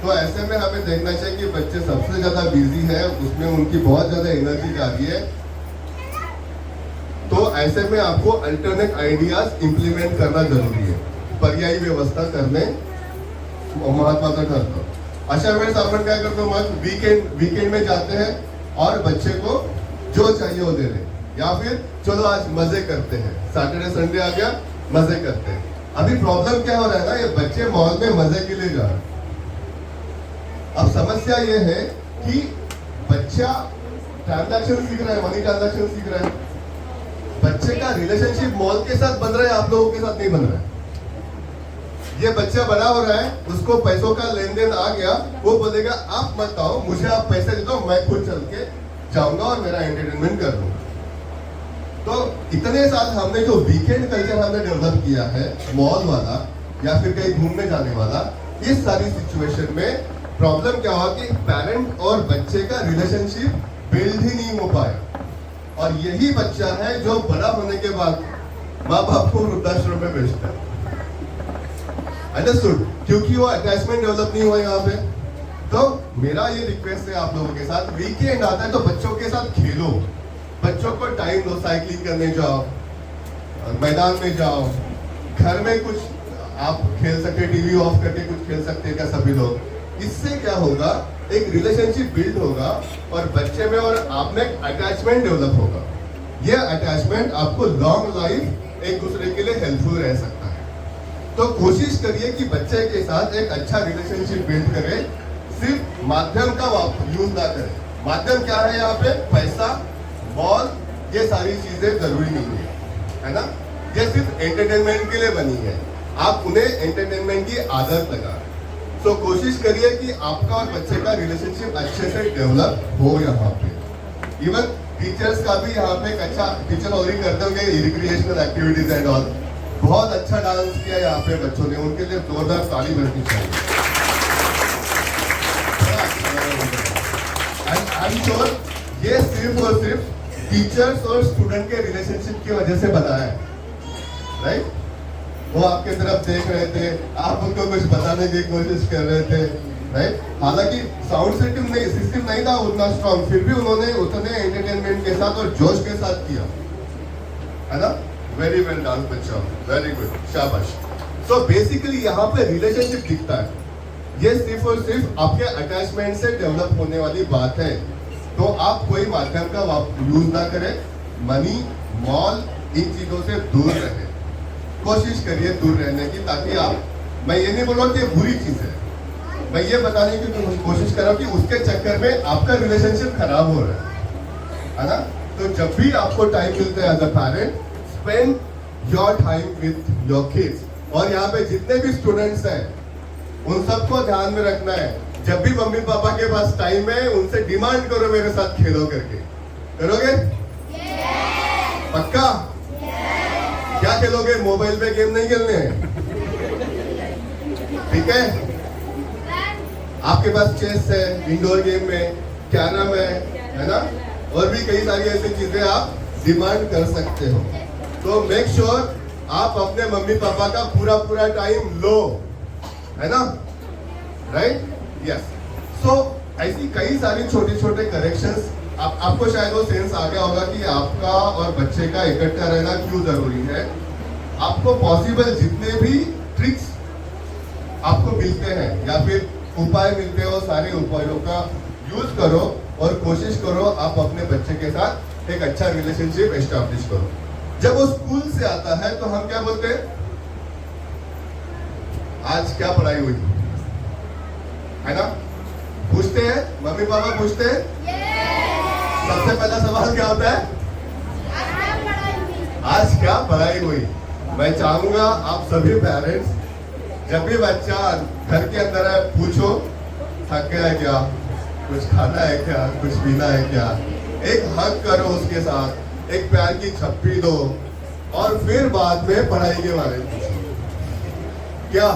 तो ऐसे में हमें देखना चाहिए कि बच्चे सबसे ज्यादा बिजी है, उसमें उनकी बहुत ज्यादा एनर्जी जा रही है, तो ऐसे में आपको अल्टरनेट आइडियाज इंप्लीमेंट करना जरूरी है, पर्यायी व्यवस्था करने महत्वाचं ठरतं। अशा वेळेस आपण काय करतो, मग वीकेंड में जाते हैं और बच्चे को जो चाहिए वो दे दें, या फिर चलो आज मजे करते हैं, सैटरडे संडे आ गया, मजे करते हैं। अभी प्रॉब्लम क्या हो रहा है ना, ये बच्चे मॉल में मजे के लिए जा रहे हैं। अब समस्या ये है कि बच्चा ट्रांजैक्शन सीख रहा है, मनी ट्रांजैक्शन सीख रहा है, बच्चे का रिलेशनशिप मॉल के साथ बन रहा है, आप लोगों के साथ नहीं बन रहा है। ये बच्चा बड़ा हो रहा है, उसको पैसों का लेन देन आ गया, वो बोलेगा आप मत आओ, मुझे आप पैसे दे दो, मैं खुद चल के जाऊंगा और मेरा एंटरटेनमेंट कर दूंगा। तो इतने साल हमने जो वीकेंड कल्चर हमने डेवलप किया है, मॉल वाला या फिर कहीं घूमने जाने वाला, इस सारी सिचुएशन में प्रॉब्लम क्या हुआ कि पेरेंट और बच्चे का रिलेशनशिप बिल्ड ही नहीं हो पाया, और यही बच्चा है जो बड़ा होने के बाद माँ बाप को वृद्धाश्रम में भेजता है। अंडरस्टूड? क्योंकि वो अटैचमेंट डेवलप नहीं हुआ यहाँ पे। तो मेरा ये रिक्वेस्ट है आप लोगों के साथ, वीकेंड आता है तो बच्चों के साथ खेलो, बच्चों को टाइम दो, साइकिलिंग करने जाओ, मैदान में जाओ, घर में कुछ आप खेल सकते, टीवी ऑफ करके कुछ खेल सकते हैं क्या सभी लोग? इससे क्या होगा, एक रिलेशनशिप बिल्ड होगा और बच्चे में और आप में अटैचमेंट डेवलप होगा। ये अटैचमेंट आपको लॉन्ग लाइफ एक दूसरे के लिए हेल्पफुल रह सकता है। तो कोशिश करिए कि बच्चे के साथ एक अच्छा रिलेशनशिप बिल्ड करें, सिर्फ माध्यम का यूज ना करें। माध्यम क्या है यहाँ पे? पैसा, मॉल, ये सारी चीजें जरूरी नहीं है ना? ये सिर्फ एंटरटेनमेंट के लिए बनी है, आप उन्हें एंटरटेनमेंट की आदत लगा। तो कोशिश करिए कि आपका और बच्चे का रिलेशनशिप अच्छे से डेवलप हो यहाँ पे। इवन टीचर्स का भी यहाँ पे एक अच्छा, टीचर और ही करते होंगे रिक्रिएशनल एक्टिविटीज एंड ऑल, बहुत अच्छा डांस किया यहाँ पे बच्चों ने, उनके लिए जोरदार ताली बजनी चाहिए। आई एम श्योर ये सिर्फ और सिर्फ टीचर्स और स्टूडेंट के रिलेशनशिप की वजह से बना है, राइट? वो आपके तरफ देख रहे थे, आप उनको कुछ बताने की कोशिश कर रहे थे, राइट? हालांकि साउंड सिस्टम नहीं था उतना स्ट्रॉन्ग, फिर भी उन्होंने उतने एंटरटेनमेंट के साथ और जोश के साथ किया, है ना? वेरी वेल डन बच्चों, वेरी गुड, शाबाश। सो बेसिकली यहाँ पे रिलेशनशिप दिखता है, ये सिर्फ और सिर्फ आपके अटैचमेंट से डेवलप होने वाली बात है। तो आप कोई माध्यम का यूज ना करें, मनी, मॉल, इन चीजों से दूर रहें। कोशिश करिए दूर रहने की, ताकि आप, मैं ये नहीं बोल रहा कि ये बुरी चीज है, मैं ये बताने की कोशिश कर रहा हूँ कि उसके चक्कर में आपका रिलेशनशिप खराब हो रहा है ना। तो जब भी आपको टाइम मिलता है as a parent, spend your time with your kids. और यहाँ पे जितने भी स्टूडेंट्स हैं उन सबको ध्यान में रखना है, जब भी मम्मी पापा के पास टाइम है उनसे डिमांड करो मेरे साथ खेलो करके। करोगे? पक्का? क्या खेलोगे? मोबाइल पे गेम नहीं खेलने हैं, ठीक है? आपके पास चेस है, इंडोर गेम में कैरम है ना, और भी कई सारी ऐसी चीजें आप डिमांड कर सकते हो। तो मेक श्योर आप अपने मम्मी पापा का पूरा टाइम लो, है ना, राइट? यस। सो ऐसी कई सारी छोटे छोटे करेक्शंस, आपको शायद वो सेंस आ गया होगा कि आपका और बच्चे का इकट्ठा रहना क्यों जरूरी है। आपको पॉसिबल जितने भी ट्रिक्स आपको मिलते हैं या फिर उपाय मिलते हैं, वो सारे उपायों का यूज करो और कोशिश करो आप अपने बच्चे के साथ एक अच्छा रिलेशनशिप एस्टैब्लिश करो। जब वो स्कूल से आता है तो हम क्या बोलते हैं? आज क्या पढ़ाई हुई, है ना? पूछते हैं, मम्मी पापा पूछते हैं। सबसे पहला सवाल क्या होता है? आज क्या पढ़ाई हुई। मैं चाहूंगा आप सभी पेरेंट्स, जब भी बच्चा घर के अंदर है, पूछो थक गया है क्या, कुछ खाना है क्या, कुछ पीना है क्या। एक हग करो उसके साथ, एक प्यार की छप्पी दो, और फिर बाद में पढ़ाई के बारे में पूछो। क्या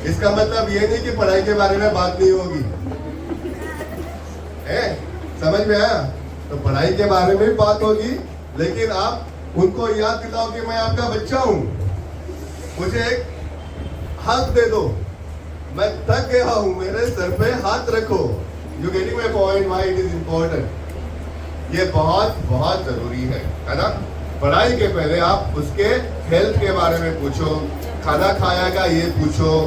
इसका मतलब ये नहीं कि पढ़ाई के बारे में बात नहीं होगी, समझ में आया? तो पढ़ाई के बारे में भी बात होगी, लेकिन आप उनको याद दिलाओ कि मैं आपका बच्चा हूं, मुझे एक हाथ दे दो, मैं थक गया हूं, मेरे सर पे हाथ रखो। यू गेटिंग माय पॉइंट, व्हाई इट इज इम्पोर्टेंट। ये बहुत बहुत जरूरी है ना? पढ़ाई के पहले आप उसके हेल्थ के बारे में पूछो, खाना खाया क्या ये पूछो,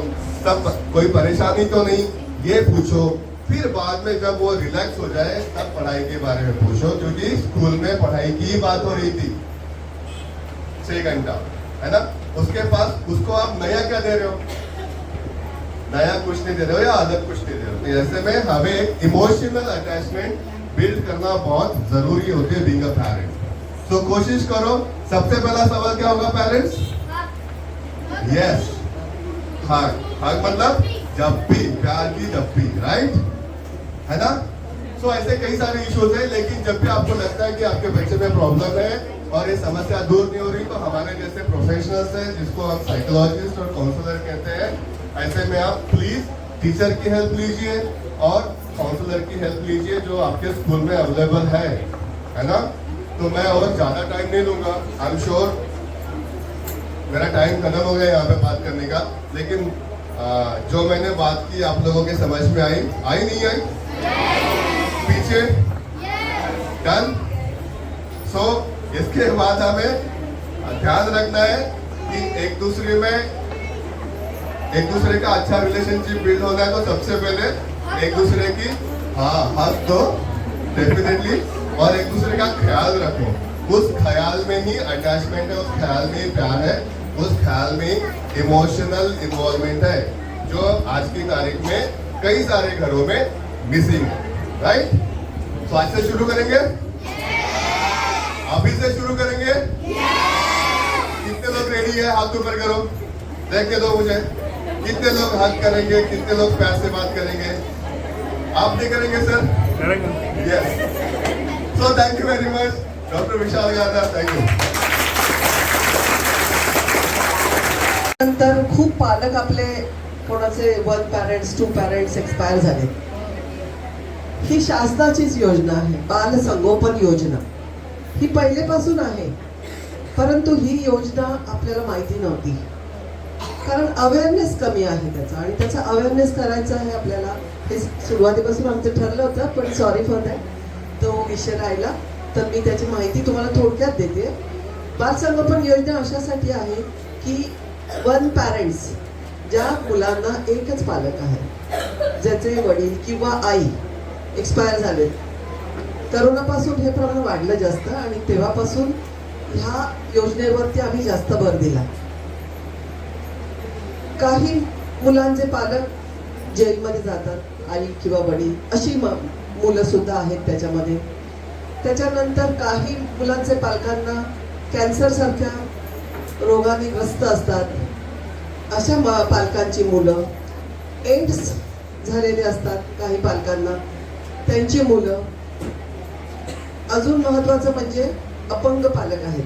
तब कोई परेशानी तो नहीं ये पूछो। फिर बाद में जब वो रिलैक्स हो जाए तब पढ़ाई के बारे में पूछो, क्योंकि स्कूल में पढ़ाई की बात हो रही थी 6 घंटा, है ना? उसके पास उसको आप नया क्या दे रहे हो? नया कुछ नहीं दे रहे हो या अलग कुछ नहीं दे रहे हो। तो ऐसे में हमें एक इमोशनल अटैचमेंट बिल्ड करना बहुत जरूरी होती है बीइंग अ पेरेंट। तो कोशिश करो। सबसे पहला सवाल क्या होगा पेरेंट्स? यस, हग। हग मतलब जप्पी, प्यार की जप्पी, राइट, है ना? सो ऐसे कई सारे इश्यूज हैं, लेकिन जब भी आपको लगता है कि आपके बच्चे में प्रॉब्लम है और ये समस्या दूर नहीं हो रही, तो हमारे जैसे प्रोफेशनल्स हैं, जिसको हम साइकोलॉजिस्ट और काउंसलर कहते हैं, ऐसे में आप प्लीज टीचर की हेल्प लीजिए और काउंसलर की हेल्प लीजिए जो आपके स्कूल में अवेलेबल है ना? तो मैं और ज्यादा टाइम नहीं लूंगा, आई एम श्योर मेरा टाइम खत्म हो गया यहाँ पे बात करने का, लेकिन जो मैंने बात की आप लोगों के समझ में आई नहीं आई? पीछे डन। सो इसके बाद हमें ध्यान रखना है कि एक दूसरे का अच्छा रिलेशनशिप बिल्ड होना है, तो सबसे पहले एक दूसरे की हक दो डेफिनेटली, और एक दूसरे का ख्याल रखो। उस ख्याल में ही अटैचमेंट है, उस ख्याल में ही प्यार है, उस ख्याल में इमोशनल इन्वॉल्वमेंट है, जो आज की तारीख में कई सारे घरों में मिसिंग है, राइट? तो आज से शुरू करेंगे, अभी से शुरू करेंगे। कितने लोग रेडी है? हाथ ऊपर करो, देख के दो मुझे। कितने लोग हक करेंगे, कितने लोग प्यार से बात करेंगे? आप नहीं करेंगे sir? Yes. So thank you very much doctor Vishal Yadav, thank you. नंतर खूप पालक आपले कोणाचे 1 पॅरेंट्स 2 पॅरेंट्स एक्सपायर झाले. ही शासनाचीच योजना आहे, बाल संगोपन योजना. ही पहिलेपासून आहे, परंतु ही योजना आपल्याला माहिती नव्हती, कारण अवेअरनेस कमी आहे त्याचा, आणि त्याचा अवेअरनेस करायचा आहे आपल्याला. हे सुरुवातीपासून आमचं ठरलं होतं, पण सॉरी फॉर दॅट, तो विषय राहिला. तर मी त्याची माहिती तुम्हाला थोडक्यात देते. बाल संगोपन योजना अशासाठी आहे की 1 पॅरेंट्स ज्या मुलांना एकच पालक आहे, ज्याचे वडील किंवा आई एक्सपायर झाले. करोनापासून हे प्रमाण वाढलं जास्त आणि तेव्हापासून ह्या योजनेवरती आम्ही जास्त भर दिला. काही मुलांचे पालक जेलमध्ये जातात, आई किंवा वडील अशी मुलं सुद्धा आहेत त्याच्यामध्ये. त्याच्यानंतर काही मुलांचे पालकांना कॅन्सर सारख्या रोगाने ग्रस्त असतात, अशा पालकांची मुलं. एड्स झालेले असतात काही पालकांना, त्यांची मुलं. अजून महत्वाचं म्हणजे अपंग पालक आहेत,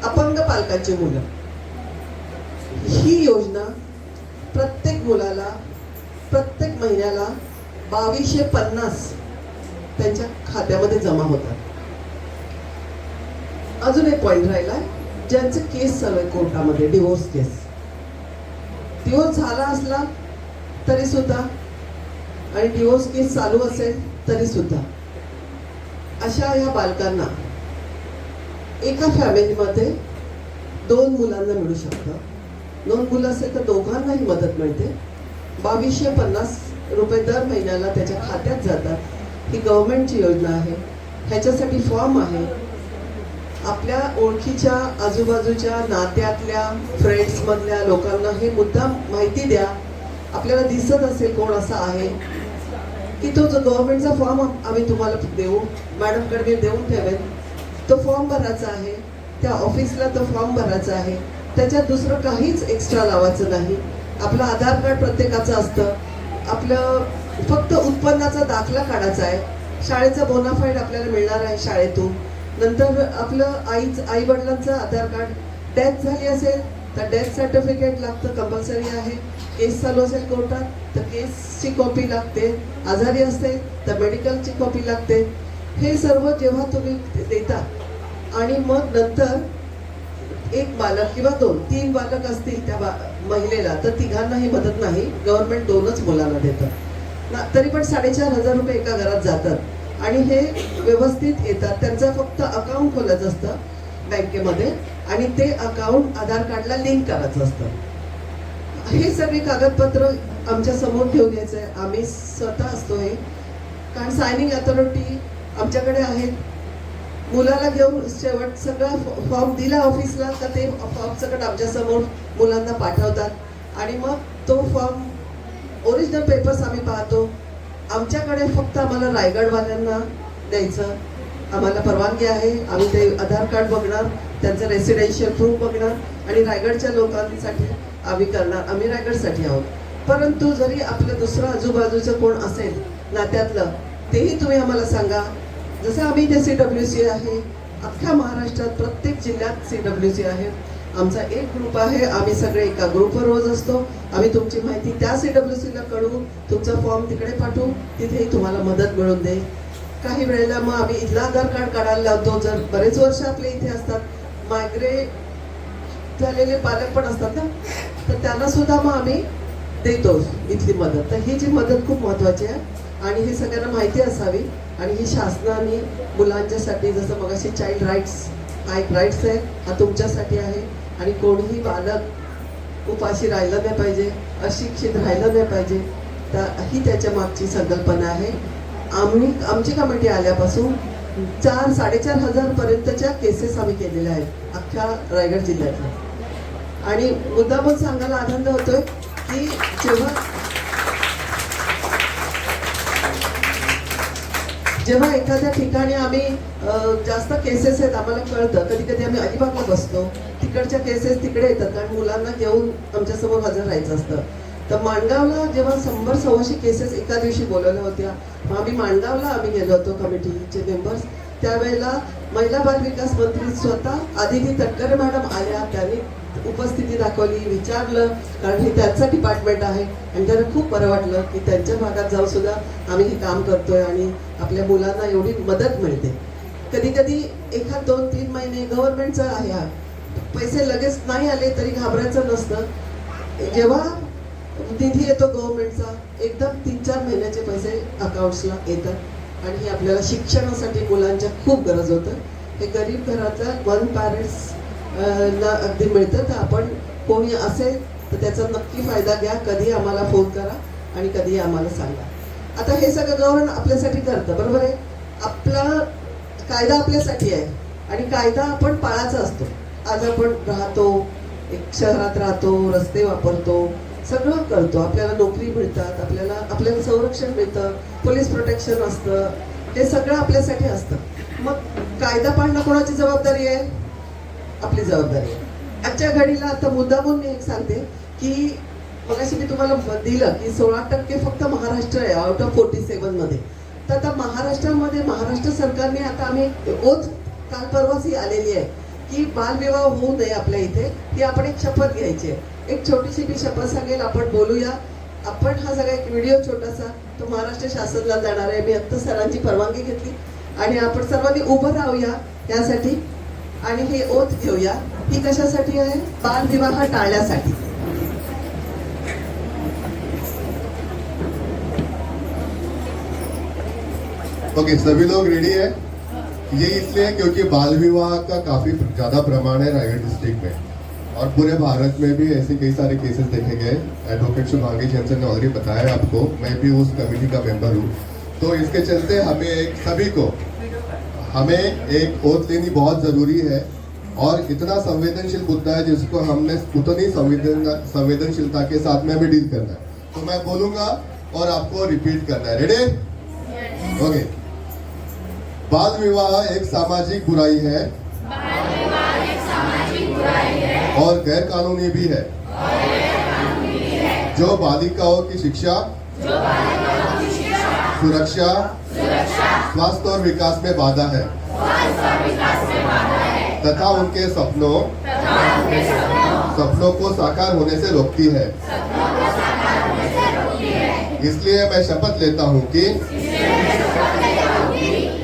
अपंग पालकांची मुलं. ही योजना प्रत्येक मुलाला प्रत्येक महिन्याला 2250 त्यांच्या खात्यामध्ये जमा होतात. अजून एक पॉइंट राहिला, ज्यांचे केस चालू आहे कोर्टामध्ये, डिवोर्स केस, डिवोर्स झाला असला तरी सुद्धा आणि डिवोर्स केस चालू असेल तरी सुद्धा अशा या बालकांना एका फॅमिलीमध्ये 2 मुलांना मिळू शकतं. 2 मुलं असेल तर दोघांनाही मदत मिळते. 2250 रुपये दर महिन्याला त्याच्या खात्यात जातात. ही गव्हर्नमेंटची योजना आहे. ह्याच्यासाठी फॉर्म आहे. आपल्या ओळखीच्या आजूबाजूच्या नात्यातल्या फ्रेंड्समधल्या लोकांना हे मुद्दाम माहिती द्या. आपल्याला दिसत असेल कोण असा आहे की तो जो गव्हर्नमेंटचा फॉर्म आम्ही तुम्हाला देऊ, मॅडमकडे मी देऊन ठेवेन, तो फॉर्म भरायचा आहे. त्या ऑफिसला तो फॉर्म भरायचा आहे. त्याच्यात दुसरं काहीच एक्स्ट्रा लावायचं नाही. आपलं आधार कार्ड प्रत्येकाचं असतं. आपलं फक्त उत्पन्नाचा दाखला काढायचा आहे. शाळेचा बोनाफाईड आपल्याला मिळणार आहे शाळेतून. नंतर आपलं आई वडिलांचं आधार कार्ड. डेथ झाली असेल तर डेथ सर्टिफिकेट लागतं, कंपल्सरी आहे. केस चालू असेल कोर्टात तर केसची कॉपी लागते. आजारी असेल तर मेडिकलची कॉपी लागते. हे सर्व जेव्हा तुम्ही देता आणि मग नंतर एक बालक किंवा 2-3 बालक असतील त्या महिलेला तर तिघांनाही मदत नाही. गव्हर्नमेंट 2च मुलांना देतं. तरी पण 4500 रुपये एका घरात जातात आणि हे व्यवस्थित येतात. त्यांचं फक्त अकाउंट खोलायचं असतं बँकेमध्ये आणि ते अकाउंट आधार कार्डला लिंक करायचं असतं. हे सगळी कागदपत्र आमच्या समोर घेऊन यायचं आहे. आम्ही स्वतः असतो हे, कारण सायनिंग अथॉरिटी आमच्याकडे आहेत. मुलाला घेऊन शेवट सगळा फॉर्म दिला ऑफिसला तर ते फॉर्म सगळं आमच्यासमोर मुलांना पाठवतात आणि मग तो फॉर्म ओरिजिनल पेपर्स आम्ही पाहतो. आमच्याकडे फक्त आम्हाला रायगडवाल्यांना द्यायचं, आम्हाला परवानगी आहे. आम्ही ते आधार कार्ड बघणार, त्यांचं रेसिडेन्शियल प्रूफ बघणार आणि रायगडच्या लोकांसाठी आम्ही करणार. आम्ही रायगडसाठी आहोत. परंतु जरी आपलं दुसरं आजूबाजूचं कोण असेल नात्यातलं, तेही तुम्ही आम्हाला सांगा. जसं आम्ही ते CWC आहे, अख्ख्या महाराष्ट्रात प्रत्येक जिल्ह्यात CWC आहे. आमचा एक ग्रुप आहे. आम्ही सगळे एका ग्रुपवर रोज असतो. आम्ही तुमची माहिती त्या CWCला कळवू, तुमचा फॉर्म तिकडे पाठवू, तिथेही तुम्हाला मदत मिळून दे. काही वेळेला मग आम्ही इथला आधार कार्ड काढायला लावतो. जर बरेच वर्ष आपले इथे असतात, मायग्रेट झालेले पालक पण असतात ना, तर त्यांना सुद्धा मग आम्ही देतो इथली मदत. तर ही जी मदत खूप महत्त्वाची आहे आणि ही सगळ्यांना माहिती असावी. आणि ही शासनाने मुलांच्यासाठी, जसं मगाशी चाइल्ड राईट्स हा एक राईट्स आहे, हा तुमच्यासाठी आहे. आणि कोणीही बालक उपाशी राहिलं नाही पाहिजे, अशिक्षित राहिलं नाही पाहिजे. तर ही त्याच्या मागची संकल्पना आहे. आमची कमिटी आल्यापासून 4-4.5 पर्यंतच्या केसेस आम्ही केलेल्या आहेत अख्ख्या रायगड जिल्ह्यातल्या. आणि मुद्दामून सांगायला आनंद होतोय की जेव्हा एखाद्या ठिकाणी आम्ही जास्त केसेस आहेत आम्हाला कळतं. कधी कधी आम्ही अलिबागला बसतो, तिकडच्या केसेस तिकडे येतात कारण मुलांना घेऊन आमच्यासमोर हजर राहायचं असतं. तर माणगावला जेव्हा 100-125 केसेस एका दिवशी बोलवल्या होत्या, मग आम्ही माणगावला गेलो होतो कमिटीचे मेंबर्स. त्यावेळेला महिला बाल विकास मंत्री स्वतः आदिती तटकरे मॅडम आल्या. त्यांनी उपस्थिती दाखवली, विचारलं, कारण हे त्यांचं डिपार्टमेंट आहे आणि त्यांना खूप बरं वाटलं की त्यांच्या भागात जाऊन सुद्धा आम्ही हे काम करतोय आणि आपल्या मुलांना एवढी मदत मिळते. कधी कधी 1-2-3 महिने गव्हर्नमेंटचं आहे, हा पैसे लगेच नाही आले तरी घाबरायचं नसतं. जेव्हा निधी येतो गव्हर्नमेंटचा, एकदम 3-4 महिन्याचे पैसे अकाउंट्सला येतात आणि हे आपल्याला शिक्षणासाठी मुलांच्या खूप गरज होतं. हे गरीब घरातल्या 1 पॅरेंट्स ला अगदी मिळतं. तर आपण कोणी असेल तर त्याचा नक्की फायदा घ्या. कधी आम्हाला फोन करा आणि कधी आम्हाला सांगा. आता हे सगळं गव्हर्न आपल्यासाठी करतं, बरोबर आहे. आपला कायदा आपल्यासाठी आहे आणि कायदा आपण पाळायचा असतो. आज आपण राहतो, एक शहरात राहतो, रस्ते वापरतो, सगळं करतो, आपल्याला नोकरी मिळतात, आपल्याला संरक्षण मिळतं, पोलीस प्रोटेक्शन असतं, हे सगळं आपल्यासाठी असतं. मग कायदा पाळणं कोणाची जबाबदारी आहे? आपली जबाबदारी आहे. आजच्या घडीला आता मुद्दामून मी एक सांगते की मगाशी मी तुम्हाला दिलं की 16% फक्त महाराष्ट्र आहे आउट ऑफ 47 मध्ये. तर आता महाराष्ट्रामध्ये महाराष्ट्र सरकारने आता आम्ही ओथ काल परवाच ही आलेली आहे की बालविवाह होऊ नये आपल्या इथे, ही आपण एक शपथ घ्यायची आहे. एक छोटीशी मी शपथ सांगेल, आपण बोलूया. आपण हा सगळा एक व्हिडिओ छोटासा तो महाराष्ट्र शासनाला जाणार आहे. मी आत्ता सरांची परवानगी घेतली आणि आपण सर्वांनी उभं राहूया यासाठी आणि हे ओथ घेऊया. ही कशासाठी आहे? बालविवाह टाळण्यासाठी. ओके, सभी लोग रेडी है? ये इसलिए क्योंकि बाल विवाह का काफी ज्यादा प्रमाण है रायगढ़ डिस्ट्रिक्ट में और पूरे भारत में भी ऐसे कई सारे केसेस देखे गए. एडवोकेट शुभांगी जैनसन ने ऑलरेडी बताया आपको, मैं भी उस कमेटी का मेंबर हूँ. तो इसके चलते हमें एक ओथ लेनी बहुत जरूरी है और इतना संवेदनशील मुद्दा है जिसको हमने उतनी संवेदनशीलता के साथ में हमें डील करना है. तो मैं बोलूंगा और आपको रिपीट करना है. रेडी? ओके. बाल विवाह एक सामाजिक बुराई है और गैर कानूनी भी है जो बालिकाओं की शिक्षा, सुरक्षा, स्वास्थ्य और विकास में बाधा है तथा उनके सपनों को साकार होने से रोकती है. इसलिए मैं शपथ लेता हूँ कि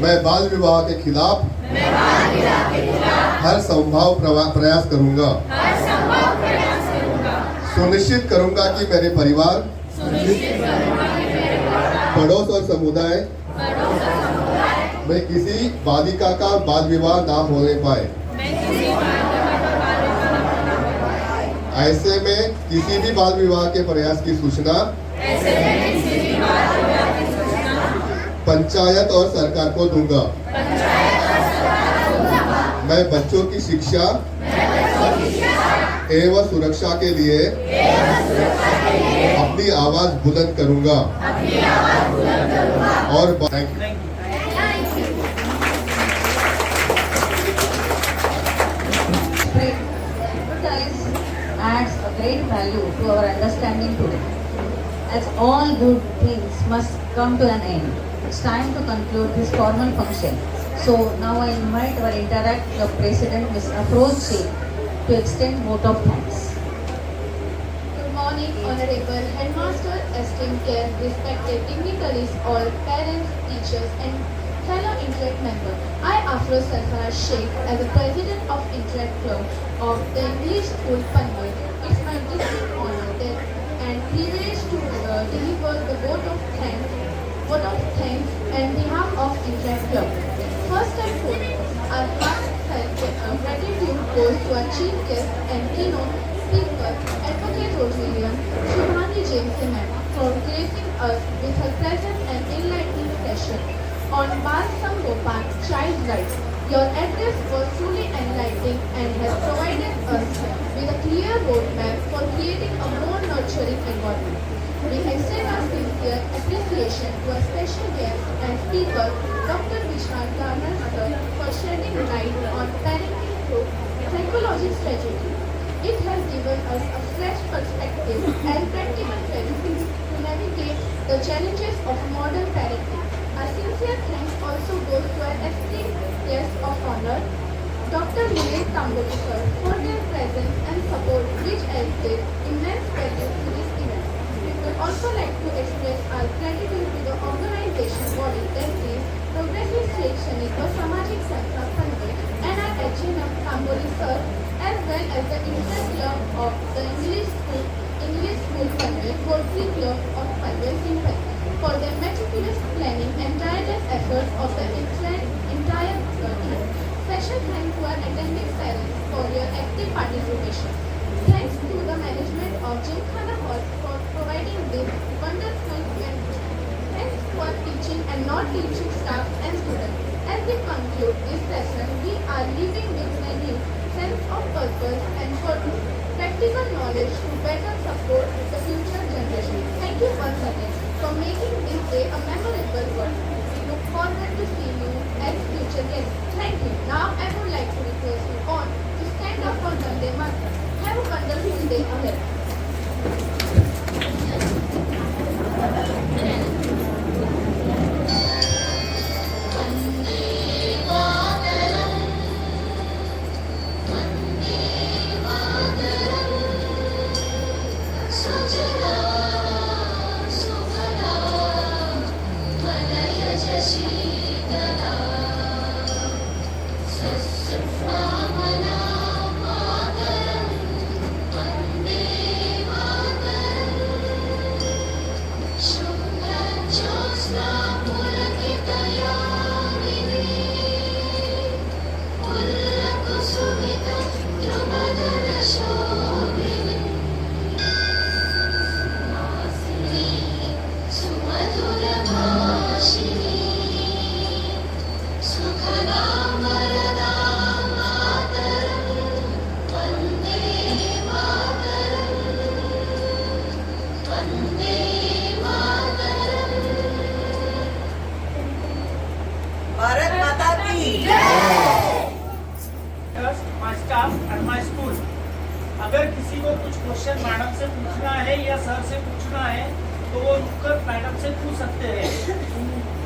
मैं बाल विवाह के खिलाफ हर संभव प्रयास करूंगा. सुनिश्चित करूंगा कि मेरे परिवार, पड़ोस और समुदाय में किसी बालिका का बाल विवाह ना होने पाए. ऐसे में किसी भी बाल विवाह के प्रयास की सूचना पंचायत और सरकार को दूंगा. मैं बच्चों की शिक्षा एवं सुरक्षा के लिए अपनी आवाज बुलंद करूंगा. और thank you. Adds a great value to our understanding today. As all good things must come to an end, it's time to conclude this formal function. So now I invite our interactive president, Ms. Afroz Sheikh, to extend vote of thanks. Good morning, Honorable Headmaster, esteemed guests, respected dignitaries, all parents, teachers, and fellow Interact members. I, Afroz Sarfaraz Sheikh, as the president of Interact Club of the English School Panvel, it's my distinct honor and privilege to deliver the vote of thanks on behalf of Interact Club. First and foremost, our heartfelt gratitude goes to our chief guest and keynote speaker, Advocate Rose William Shubhangi Jameson ma'am, for gracing us with her presence and enlightening session on Bal Samgopan child rights. Your address was truly enlightening and has provided us with a clear roadmap for creating a more nurturing environment. We extend our sincere appreciation to our special guest and speaker, Dr. Vishal Garner sir, for shedding light on parenting through psychology strategy. It has given us a fresh perspective and practical strategies to navigate the challenges of modern parenting. A sincere thanks also goes to our esteemed guest of honor, Dr. Munir Tamboli sir, for their presence and support which added immense value to this event. We would also like to express our gratitude to the organization body that is Progressive Shaikshanik or Samajik Sanstha Panvel and our HNM Tamboli sir, as well as the Interact Club of the English School Panvel, Poultry Club of Panvel Simple, for their meticulous planning and tireless efforts of the entire team. Special thanks to our attending parents for your active participation. Thanks to the management of Gymkhana Hall for providing this wonderful event. Thanks for teaching and not teaching staff and students. As we conclude this session, we are leaving with a new sense of purpose and for practical knowledge to better support the future generation. Thank you once again for making this day a memorable one. We look forward to seeing you as future guests. Thank you. Now I would like to request you all to stand up for Vande Mataram. Have a wonderful day ahead. Bharat माता की my staff and my school. अगर किसी को कुछ question madam से पूछना है या sir से पूछना है तो वो रुककर मैडम से पूछ सकते हैं.